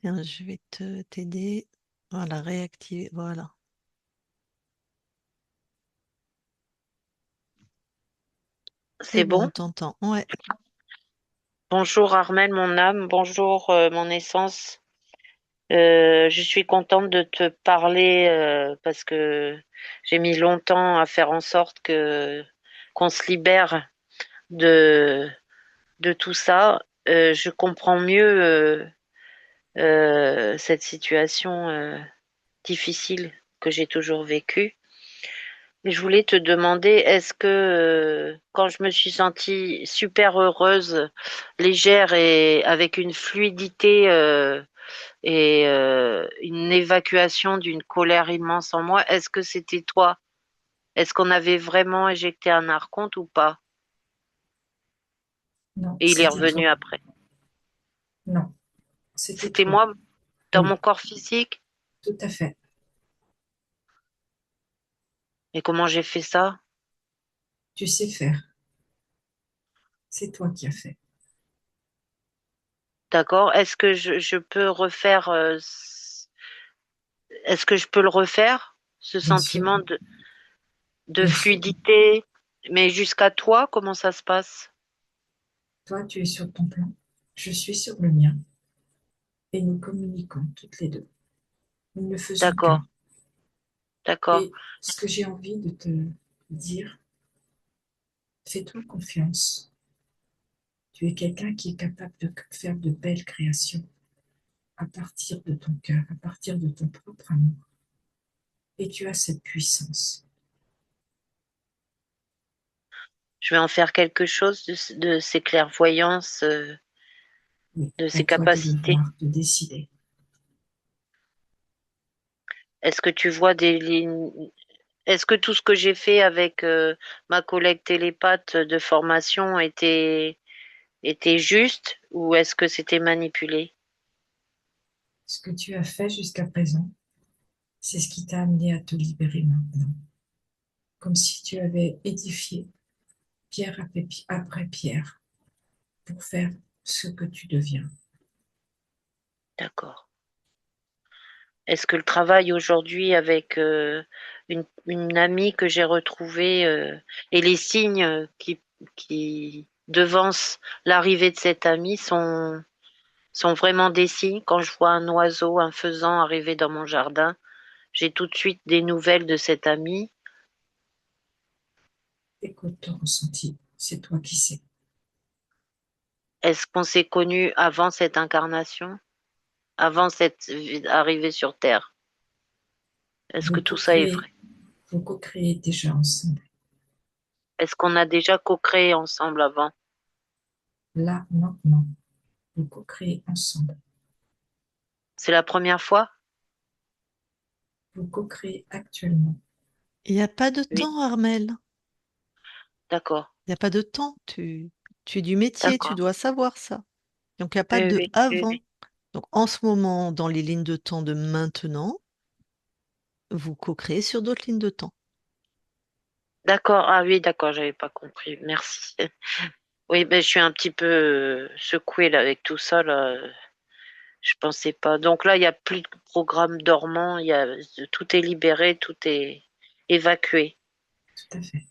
Tiens, je vais t'aider. Voilà, réactiver. Voilà. C'est C'est bon, bon? on t'entend. Ouais. Bonjour Armel, mon âme. Bonjour mon essence. Je suis contente de te parler parce que j'ai mis longtemps à faire en sorte que qu'on se libère de de tout ça. Je comprends mieux cette situation difficile que j'ai toujours vécue. Et je voulais te demander, est-ce que quand je me suis sentie super heureuse, légère et avec une fluidité et une évacuation d'une colère immense en moi, est-ce que c'était toi? Est-ce qu'on avait vraiment éjecté un archonte ou pas? Non, Et il est c'était revenu toi. après. Non, c'était C'était toi. moi dans mon Oui, corps physique? tout à fait. Et comment j'ai fait ça? Tu sais faire. C'est toi qui as fait. D'accord? Est-ce que je peux refaire, est-ce que je peux le refaire, ce Bien sûr, sentiment de bien sûr. fluidité? Mais jusqu'à toi, comment ça se passe? Toi, tu es sur ton plan. Je suis sur le mien. Et nous communiquons toutes les deux. Nous ne faisons D'accord, qu'un. d'accord. Et ce que j'ai envie de te dire, fais-toi confiance. Tu es quelqu'un qui est capable de faire de belles créations à partir de ton cœur, à partir de ton propre amour. Et tu as cette puissance. Je vais en faire quelque chose de ces clairvoyances, Oui, de à ces toi de le capacités. voir, de décider. Est-ce que tu vois des lignes? Est-ce que tout ce que j'ai fait avec ma collègue télépathe de formation était juste ou est-ce que c'était manipulé? Ce que tu as fait jusqu'à présent, c'est ce qui t'a amené à te libérer maintenant. Comme si tu avais édifié pierre après pierre pour faire ce que tu deviens. D'accord. Est-ce que le travail aujourd'hui avec une amie que j'ai retrouvée et les signes qui devancent l'arrivée de cette amie sont vraiment des signes. Quand je vois un oiseau, un faisan arriver dans mon jardin, j'ai tout de suite des nouvelles de cet ami. Écoute ton ressenti, c'est toi qui sais. Est-ce qu'on s'est connus avant cette incarnation, avant cette arrivée sur Terre? Est-ce Vous que tout ça est co-créez, vrai? vous co-créez déjà ensemble. Est-ce qu'on a déjà co-créé ensemble avant? Là, maintenant, vous co-créez ensemble. C'est la première fois? Vous co-créez actuellement. Il n'y a pas de Oui, temps, Armel. d'accord, Il n'y a pas de temps. Tu es du métier, tu d'accord. dois savoir ça. Donc, il n'y a pas Oui, de oui, oui, avant. oui. Donc, en ce moment, dans les lignes de temps de maintenant, vous co-créez sur d'autres lignes de temps. D'accord, ah oui, d'accord, j'avais pas compris. Merci. Oui, ben, je suis un petit peu secouée là avec tout ça là. Je pensais pas. Donc là, il n'y a plus de programme dormant. Tout est libéré, tout est évacué. Tout à fait.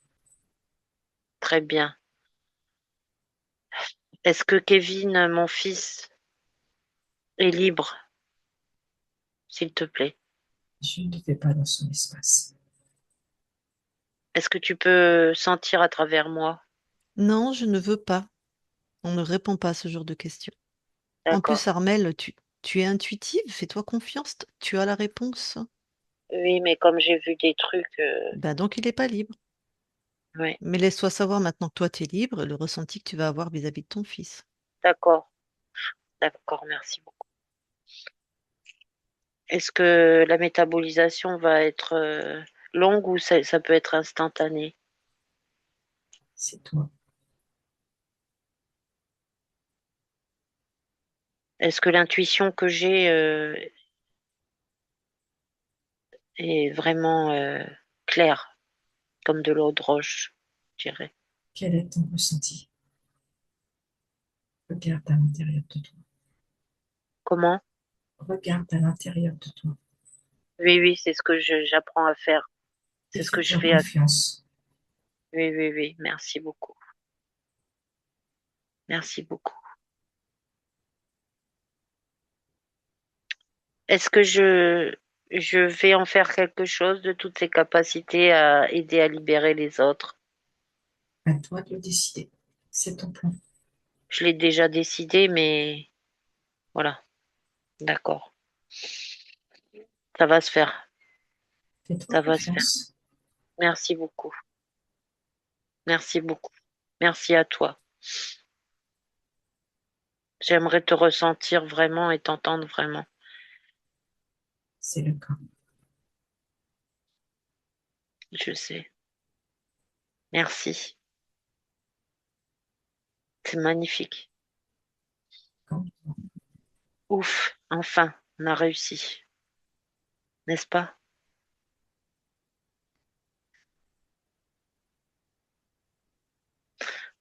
Très bien. Est-ce que Kevin, mon fils, est libre, s'il te plaît? Je ne vais pas dans son espace. Est-ce que tu peux sentir à travers moi? Non, je ne veux pas. On ne répond pas à ce genre de questions. En D'accord. plus, Armel, tu es intuitive, fais-toi confiance, tu as la réponse. Oui, mais comme j'ai vu des trucs, Ben donc, il n'est pas libre. ouais. Mais laisse-toi savoir maintenant que toi, tu es libre, le ressenti que tu vas avoir vis-à-vis de ton fils. D'accord, d'accord, merci beaucoup. Est-ce que la métabolisation va être longue ou ça peut être instantané? C'est toi. Est-ce que l'intuition que j'ai est vraiment claire, comme de l'eau de roche, je dirais? Quel est ton ressenti? Regarde à l'intérieur de toi. Comment? Regarde à l'intérieur de toi Oui, oui, c'est ce que j'apprends à faire. et C'est ce que je fais-toi fais. confiance. Oui, oui, oui. Merci beaucoup. Merci beaucoup. Est-ce que je vais en faire quelque chose de toutes ces capacités à aider à libérer les autres? À toi de le décider. C'est ton plan. Je l'ai déjà décidé, mais voilà. D'accord. Ça va se faire. Fais-toi Ça va se faire. confiance. Merci beaucoup. Merci beaucoup. Merci à toi. J'aimerais te ressentir vraiment et t'entendre vraiment. C'est le cas. Je sais. Merci. C'est magnifique. Quand Ouf. Enfin, on a réussi. N'est-ce pas?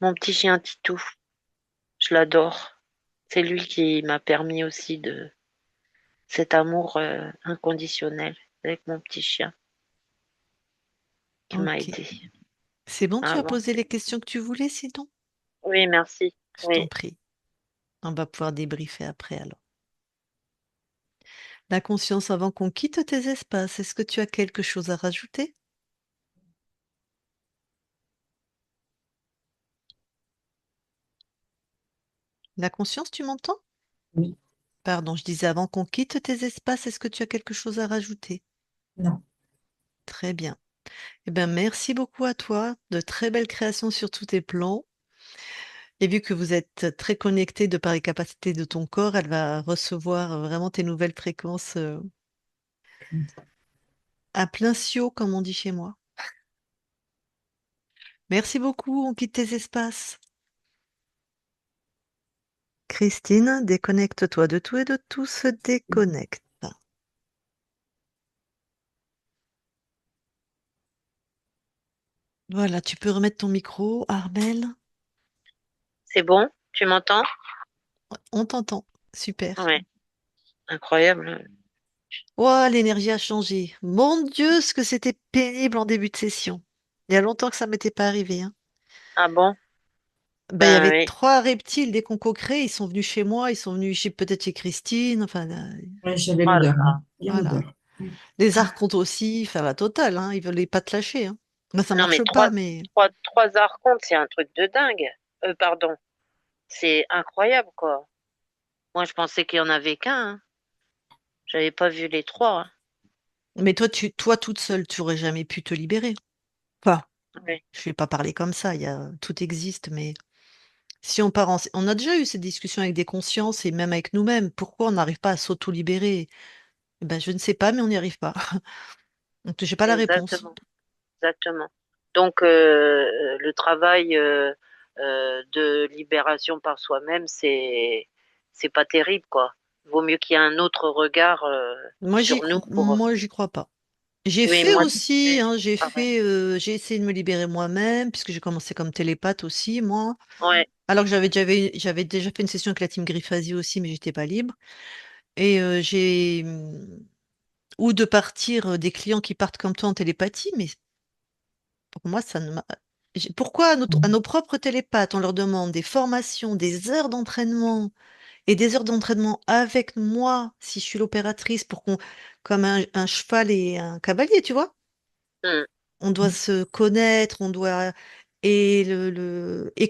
Mon petit chien Titou. Je l'adore. C'est lui qui m'a permis aussi de cet amour inconditionnel avec mon petit chien qui m'a Ok. aidé. C'est bon, tu Ah as bon? posé les questions que tu voulais, sinon? Oui, merci. Je t'en Oui. prie. On va pouvoir débriefer après alors. La conscience avant qu'on quitte tes espaces, est-ce que tu as quelque chose à rajouter? La conscience, tu m'entends? oui, Pardon, je disais avant qu'on quitte tes espaces, est-ce que tu as quelque chose à rajouter? non, Très bien. Eh bien, merci beaucoup à toi. De très belles créations sur tous tes plans. Et vu que vous êtes très connectés de par les capacités de ton corps, elle va recevoir vraiment tes nouvelles fréquences à plein ciot, comme on dit chez moi. Merci beaucoup, on quitte tes espaces. Christine, déconnecte-toi de tout et de tout se déconnecte. Voilà, tu peux remettre ton micro, Armel. C'est bon? Tu m'entends? On t'entend. Super. Oui. Incroyable. Oh, l'énergie a changé. Mon Dieu, ce que c'était pénible en début de session. Il y a longtemps que ça m'était pas arrivé, hein. Ah bon? Ben, il y Ben avait oui. 3 reptiles, dès qu'on co-crée, ils sont venus chez moi, ils sont venus peut-être chez Christine, enfin, Ouais, j'avais Oh là l'odeur, là. hein. Il y a voilà. l'odeur. Mm. Les archontes aussi, enfin, la totale, hein, ils veulent pas te lâcher, hein. Moi, ça Non, mais marche pas, mais trois archontes, c'est un truc de dingue. Pardon. C'est incroyable, quoi. Moi, je pensais qu'il y en avait qu'un, hein. J'avais pas vu les trois, hein. toi, toi toute seule, tu aurais jamais pu te libérer. Enfin, Oui, je vais pas parler comme ça, tout existe, mais si on part on a déjà eu cette discussion avec des consciences et même avec nous-mêmes. Pourquoi on n'arrive pas à s'auto-libérer? Eh ben, je ne sais pas, mais on n'y arrive pas. Donc, j'ai pas la réponse. exactement. Exactement. Donc, le travail de libération par soi-même, c'est pas terrible, quoi. Vaut mieux qu'il y ait un autre regard sur nous pour. Moi, j'y crois pas. J'ai Oui, fait moi, aussi, oui, hein, pareil. j'ai essayé de me libérer moi-même, puisque j'ai commencé comme télépathe aussi, moi. Ouais. Alors que j'avais déjà fait une session avec la team Griffasie aussi, mais j'étais pas libre. Et ou de partir des clients qui partent comme toi en télépathie, mais pour moi, ça ne m'a. Pourquoi à Mm. nos propres télépathes, on leur demande des formations, des heures d'entraînement et des heures d'entraînement avec moi, si je suis l'opératrice, comme un cheval et un cavalier, tu vois? Hmm. On doit se connaître, on doit et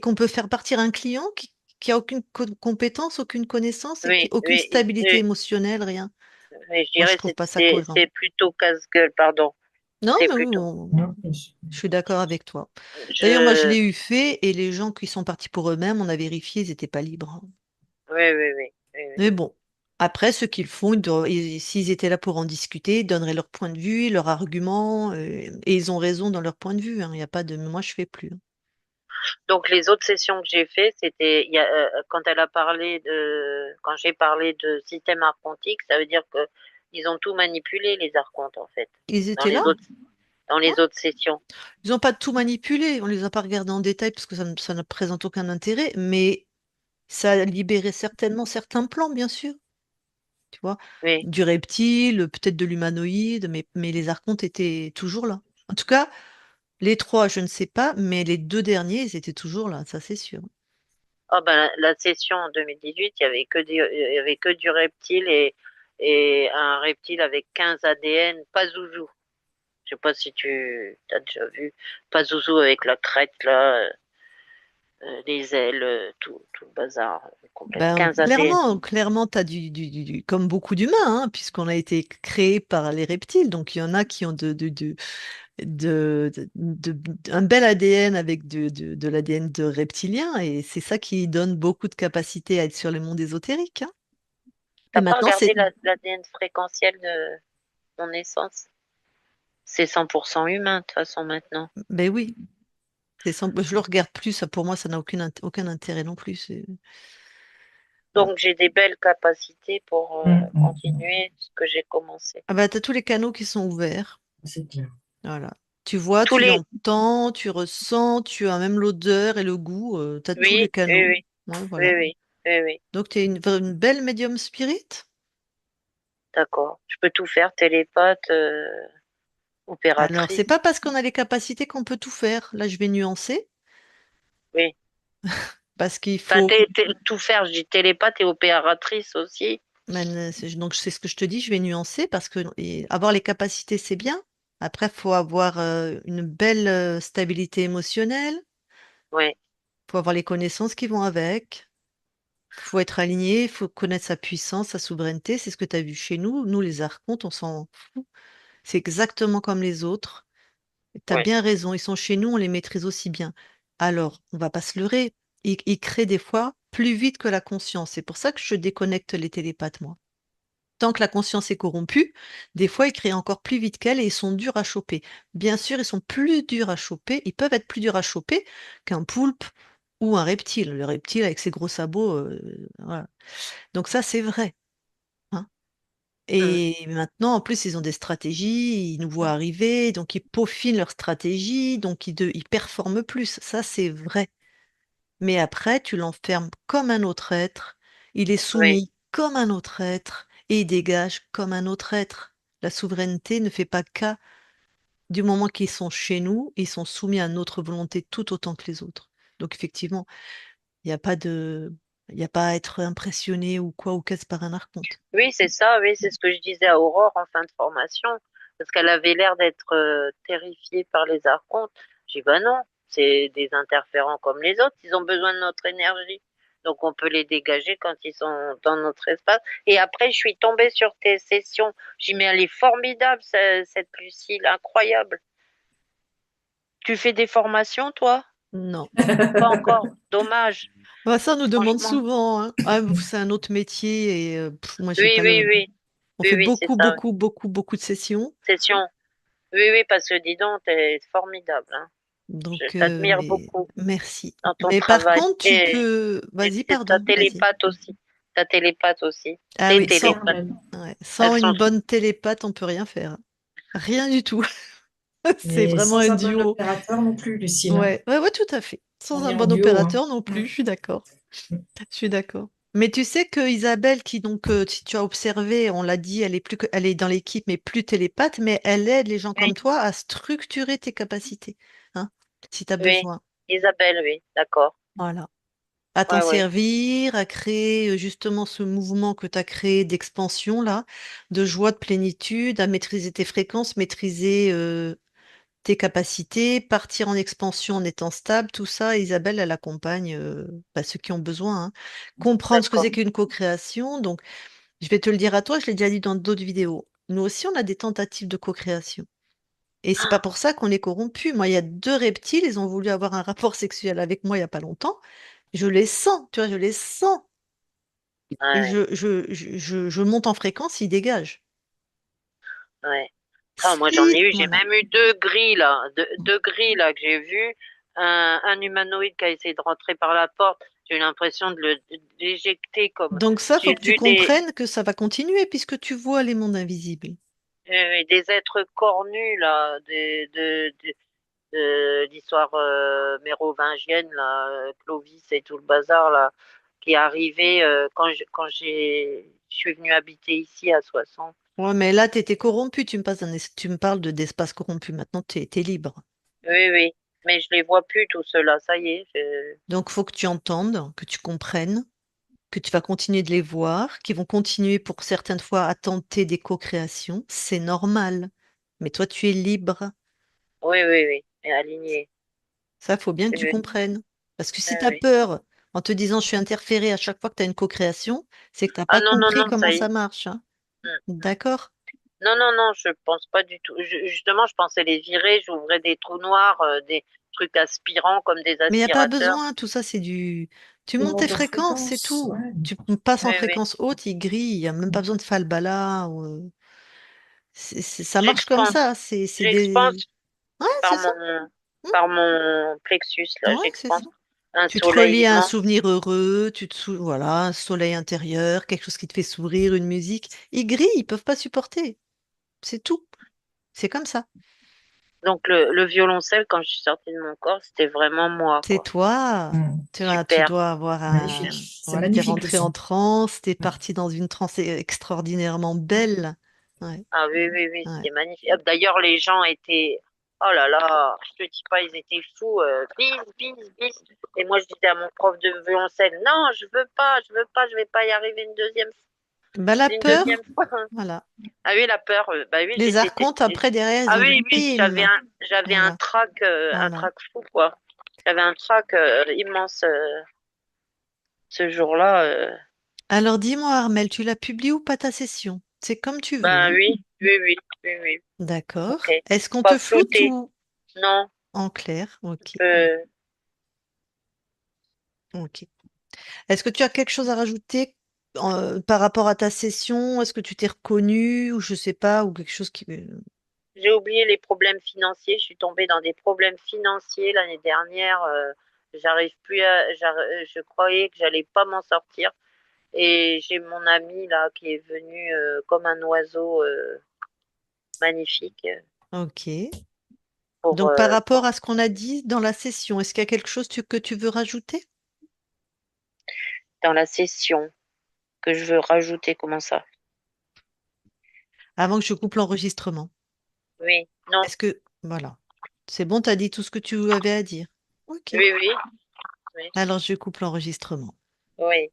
qu'on peut faire partir un client qui a aucune compétence, aucune connaissance et Oui, aucune oui, stabilité oui, émotionnelle, rien. oui, je Moi, je dirais que trouve pas ça cohérent. c'est plutôt casse-gueule, pardon. Non, C'est mais oui, plutôt. Non, je suis d'accord avec toi. D'ailleurs, moi, je Je. l'ai eu fait et les gens qui sont partis pour eux-mêmes, on a vérifié, ils n'étaient pas libres, hein. Oui, oui, oui, oui, oui. Mais bon, après, ce qu'ils font, s'ils étaient là pour en discuter, ils donneraient leur point de vue, leur argument, et ils ont raison dans leur point de vue, hein. Il y a pas de. Moi, je fais plus, hein. Donc les autres sessions que j'ai fait, c'était quand elle a parlé quand j'ai parlé de système archontique, ça veut dire que ils ont tout manipulé les archontes en fait Ils dans étaient les là. autres dans Hein. les autres sessions. Ils n'ont pas tout manipulé, on les a pas regardés en détail parce que ça ne présente aucun intérêt, mais ça a libéré certainement certains plans, bien sûr, tu vois, Oui. du reptile, peut-être de l'humanoïde, mais les archontes étaient toujours là. En tout cas, les trois, je ne sais pas, mais les 2 derniers, ils étaient toujours là, ça c'est sûr. Ah ben la session en 2018, il y avait que du reptile et un reptile avec 15 ADN, pas zouzou. Je sais pas si tu as déjà vu, pas zouzou avec la crête là, les ailes, tout le bazar complet. Ben, 15 ADN. clairement, tu as comme beaucoup d'humains, hein, puisqu'on a été créé par les reptiles. Donc, il y en a qui ont un bel ADN avec de l'ADN de reptilien. Et c'est ça qui donne beaucoup de capacité à être sur les mondes ésotériques, hein. Et T'as pas maintenant, regardé l'ADN fréquentiel de mon naissance? C'est 100% humain, de toute façon, maintenant. ben oui, je le regarde plus. Ça, pour moi, ça n'a aucun intérêt non plus. Voilà. Donc, j'ai des belles capacités pour Mm, mm, mm. continuer ce que j'ai commencé. Ah ben, tu as tous les canaux qui sont ouverts. C'est clair. Voilà. Tu vois, Tous tu les, l'entends, tu ressens, tu as même l'odeur et le goût, tu as tous les oui, oui, canaux. oui, Ouais, oui, voilà. oui, oui, oui, Donc, tu es une belle médium spirit. d'accord. Je peux tout faire, télépathe, Alors, c'est opératrice, pas parce qu'on a les capacités qu'on peut tout faire. Là, je vais nuancer oui. parce qu'il Enfin, faut. tout faire, je dis télépathe et opératrice aussi. Donc, c'est ce que je te dis, je vais nuancer parce que avoir les capacités, c'est bien. Après, il faut avoir une belle stabilité émotionnelle, Oui, il faut avoir les connaissances qui vont avec. Faut être aligné, il faut connaître sa puissance, sa souveraineté. C'est ce que tu as vu chez nous. Nous, les archontes, on s'en fout. C'est exactement comme les autres. Tu as oui, bien raison. Ils sont chez nous, on les maîtrise aussi bien. Alors, on va pas se leurrer. Ils créent des fois plus vite que la conscience. C'est pour ça que je déconnecte les télépathes, moi. Tant que la conscience est corrompue, des fois, ils créent encore plus vite qu'elle et ils sont durs à choper. Bien sûr, ils sont plus durs à choper. Ils peuvent être plus durs à choper qu'un poulpe ou un reptile. Le reptile avec ses gros sabots, voilà. Donc ça, c'est vrai, hein. mm, Et maintenant, en plus, ils ont des stratégies, ils nous voient arriver, donc ils peaufinent leur stratégie, donc ils performent plus. Ça, c'est vrai. Mais après, tu l'enfermes comme un autre être, il est oui, soumis comme un autre être, et il dégage comme un autre être. La souveraineté ne fait pas cas du moment qu'ils sont chez nous, ils sont soumis à notre volonté tout autant que les autres. Donc effectivement, Il n'y a pas de, il y a pas à être impressionné ou quoi ou qu'est-ce par un archonte. Oui, c'est ça, oui, c'est ce que je disais à Aurore en fin de formation, parce qu'elle avait l'air d'être terrifiée par les archontes. J'ai dit, bah non, c'est des interférents comme les autres, ils ont besoin de notre énergie. Donc on peut les dégager quand ils sont dans notre espace. Et après, je suis tombée sur tes sessions. J'ai dit, mais elle est formidable, cette Lucille, incroyable. Tu fais des formations, toi? Non. Pas encore. Dommage, Bah, ça, on nous demande franchement. souvent, hein. Ah, c'est un autre métier et moi, j'ai Oui, pas oui, le. oui. On Oui, fait oui, c'est beaucoup, ça. beaucoup, beaucoup, beaucoup de sessions. Session. Oui, oui, parce que dis donc, t'es formidable, hein. Je Donc, t'admire mais beaucoup merci. dans ton Mais par travail. contre, tu peux. Et Vas-y, c'est ta pardon, vas-y. télépathe aussi. Ta télépathe aussi. Ah Les oui, Merci sans, télépathes. Armel. ouais, Elles sans sont. une bonne télépathe, on peut rien faire. Rien du tout. C'est Et vraiment sans un un bon duo. opérateur non plus, Lucille, hein. Ouais, ouais, ouais, tout à fait. Sans On un est en bon duo, hein. opérateur non plus, je suis d'accord. Je suis d'accord. Mais tu sais que Isabelle, qui donc, si tu as observé, on l'a dit, elle est dans l'équipe, mais plus télépathe, mais elle aide les gens comme Oui, toi à structurer tes capacités, hein, si tu as oui. besoin. Isabelle, oui, d'accord. Voilà. À t'en Ouais, ouais. servir, à créer justement ce mouvement que tu as créé d'expansion là, de joie, de plénitude, à maîtriser tes fréquences, maîtriser tes capacités, partir en expansion en étant stable, tout ça, Isabelle, elle accompagne ceux qui ont besoin, hein. Comprendre ce que D'accord. c'est qu'une co-création. Donc, je vais te le dire à toi, je l'ai déjà dit dans d'autres vidéos. Nous aussi, on a des tentatives de co-création. Et c'est pas pour ça qu'on est corrompu. Moi, il y a deux reptiles, ils ont voulu avoir un rapport sexuel avec moi il y a pas longtemps. Je les sens, tu vois, je les sens. Et Ouais, je monte en fréquence, ils dégagent. ouais. Ah, moi, j'en ai Si, eu. J'ai voilà. même eu deux grilles, là. Deux grilles, là, que j'ai vues. Un humanoïde qui a essayé de rentrer par la porte. J'ai eu l'impression d'éjecter comme. Donc ça, faut J'ai que tu vu des, comprennes que ça va continuer puisque tu vois les mondes invisibles. des êtres cornus, là. De l'histoire mérovingienne, là, Clovis et tout le bazar, là, qui est arrivé je suis venue habiter ici à 60. Ouais, mais là, tu étais corrompu. Tu me parles d'espace corrompu. Maintenant, tu es libre. Oui, oui. Mais je les vois plus, tout cela, ça y est. Donc, faut que tu entendes, que tu comprennes, que tu vas continuer de les voir, qu'ils vont continuer pour certaines fois à tenter des co-créations. C'est normal. Mais toi, tu es libre. Oui, oui, oui. Et aligné. Ça, faut bien que tu Oui, comprennes. Parce que si tu as oui. peur en te disant je suis interféré à chaque fois que tu as une co-création, c'est que tu n'as Ah pas non, non, compris non, ça comment y ça est. marche, hein. Mm. D'accord? Non, non, non, je pense pas du tout. Justement, je pensais les virer, j'ouvrais des trous noirs, des trucs aspirants comme des Mais il n'y a pas aspirateurs. besoin, tout ça, c'est du. Tu Une montes tes montée en fréquences, c'est fréquence, tout. ouais. Tu passes en Oui, oui. fréquence haute, il grille, il n'y a même pas besoin de falbala. Ça marche comme J'expanse. ça. C'est des. J'expanse Ouais, par c'est ça. par mon plexus, là, Ouais, c'est ça. j'expanse un Tu te relis soleil à un immense. souvenir heureux, voilà, un soleil intérieur, quelque chose qui te fait sourire, une musique. Ils grillent, ils peuvent pas supporter. C'est tout. C'est comme ça. Donc le violoncelle, quand je suis sortie de mon corps, c'était vraiment moi, C'est quoi. toi. Mm. Tu Super. dois avoir un. Magnifique. C'est Ouais, t'es magnifique le rentré en son. transe, t'es Ouais. parti dans une transe extraordinairement belle. Ouais, Ah oui, oui, oui, ouais. c'était magnifique. Ah, d'ailleurs, les gens étaient, oh là là, je te dis pas, ils étaient fous, bis, bis, bis. Et moi, je disais à mon prof de violoncelle, non, je vais pas y arriver Bah, la une peur, deuxième fois. voilà. Ah oui, la peur, bah oui, Les archontes, après, derrière, ils ah ont dit oui, oui, bim. j'avais Voilà, un voilà. trac fou, quoi. J'avais un trac immense ce jour-là. Alors, dis-moi, Armel, tu l'as publié ou pas ta session? C'est comme tu veux, Ben hein. oui, oui, oui, oui, oui. D'accord. Ok. Est-ce qu'on Pas te floute flouté. ou Non, en clair? Ok, euh, ok. Est-ce que tu as quelque chose à rajouter par rapport à ta session? Est-ce que tu t'es reconnu ou je sais pas, ou quelque chose qui. j'ai oublié les problèmes financiers. Je suis tombée dans des problèmes financiers l'année dernière. J'arrive plus je croyais que j'allais pas m'en sortir. Et j'ai mon ami là qui est venu comme un oiseau magnifique Ok. pour, Donc, par rapport pour à ce qu'on a dit dans la session, est-ce qu'il y a quelque chose que tu veux rajouter dans la session que je veux rajouter. Comment ça? avant que je coupe l'enregistrement? Oui, non, Est-ce que. Voilà. C'est bon, tu as dit tout ce que tu avais à dire. Ok. oui, oui, Oui. Alors, je coupe l'enregistrement. Oui.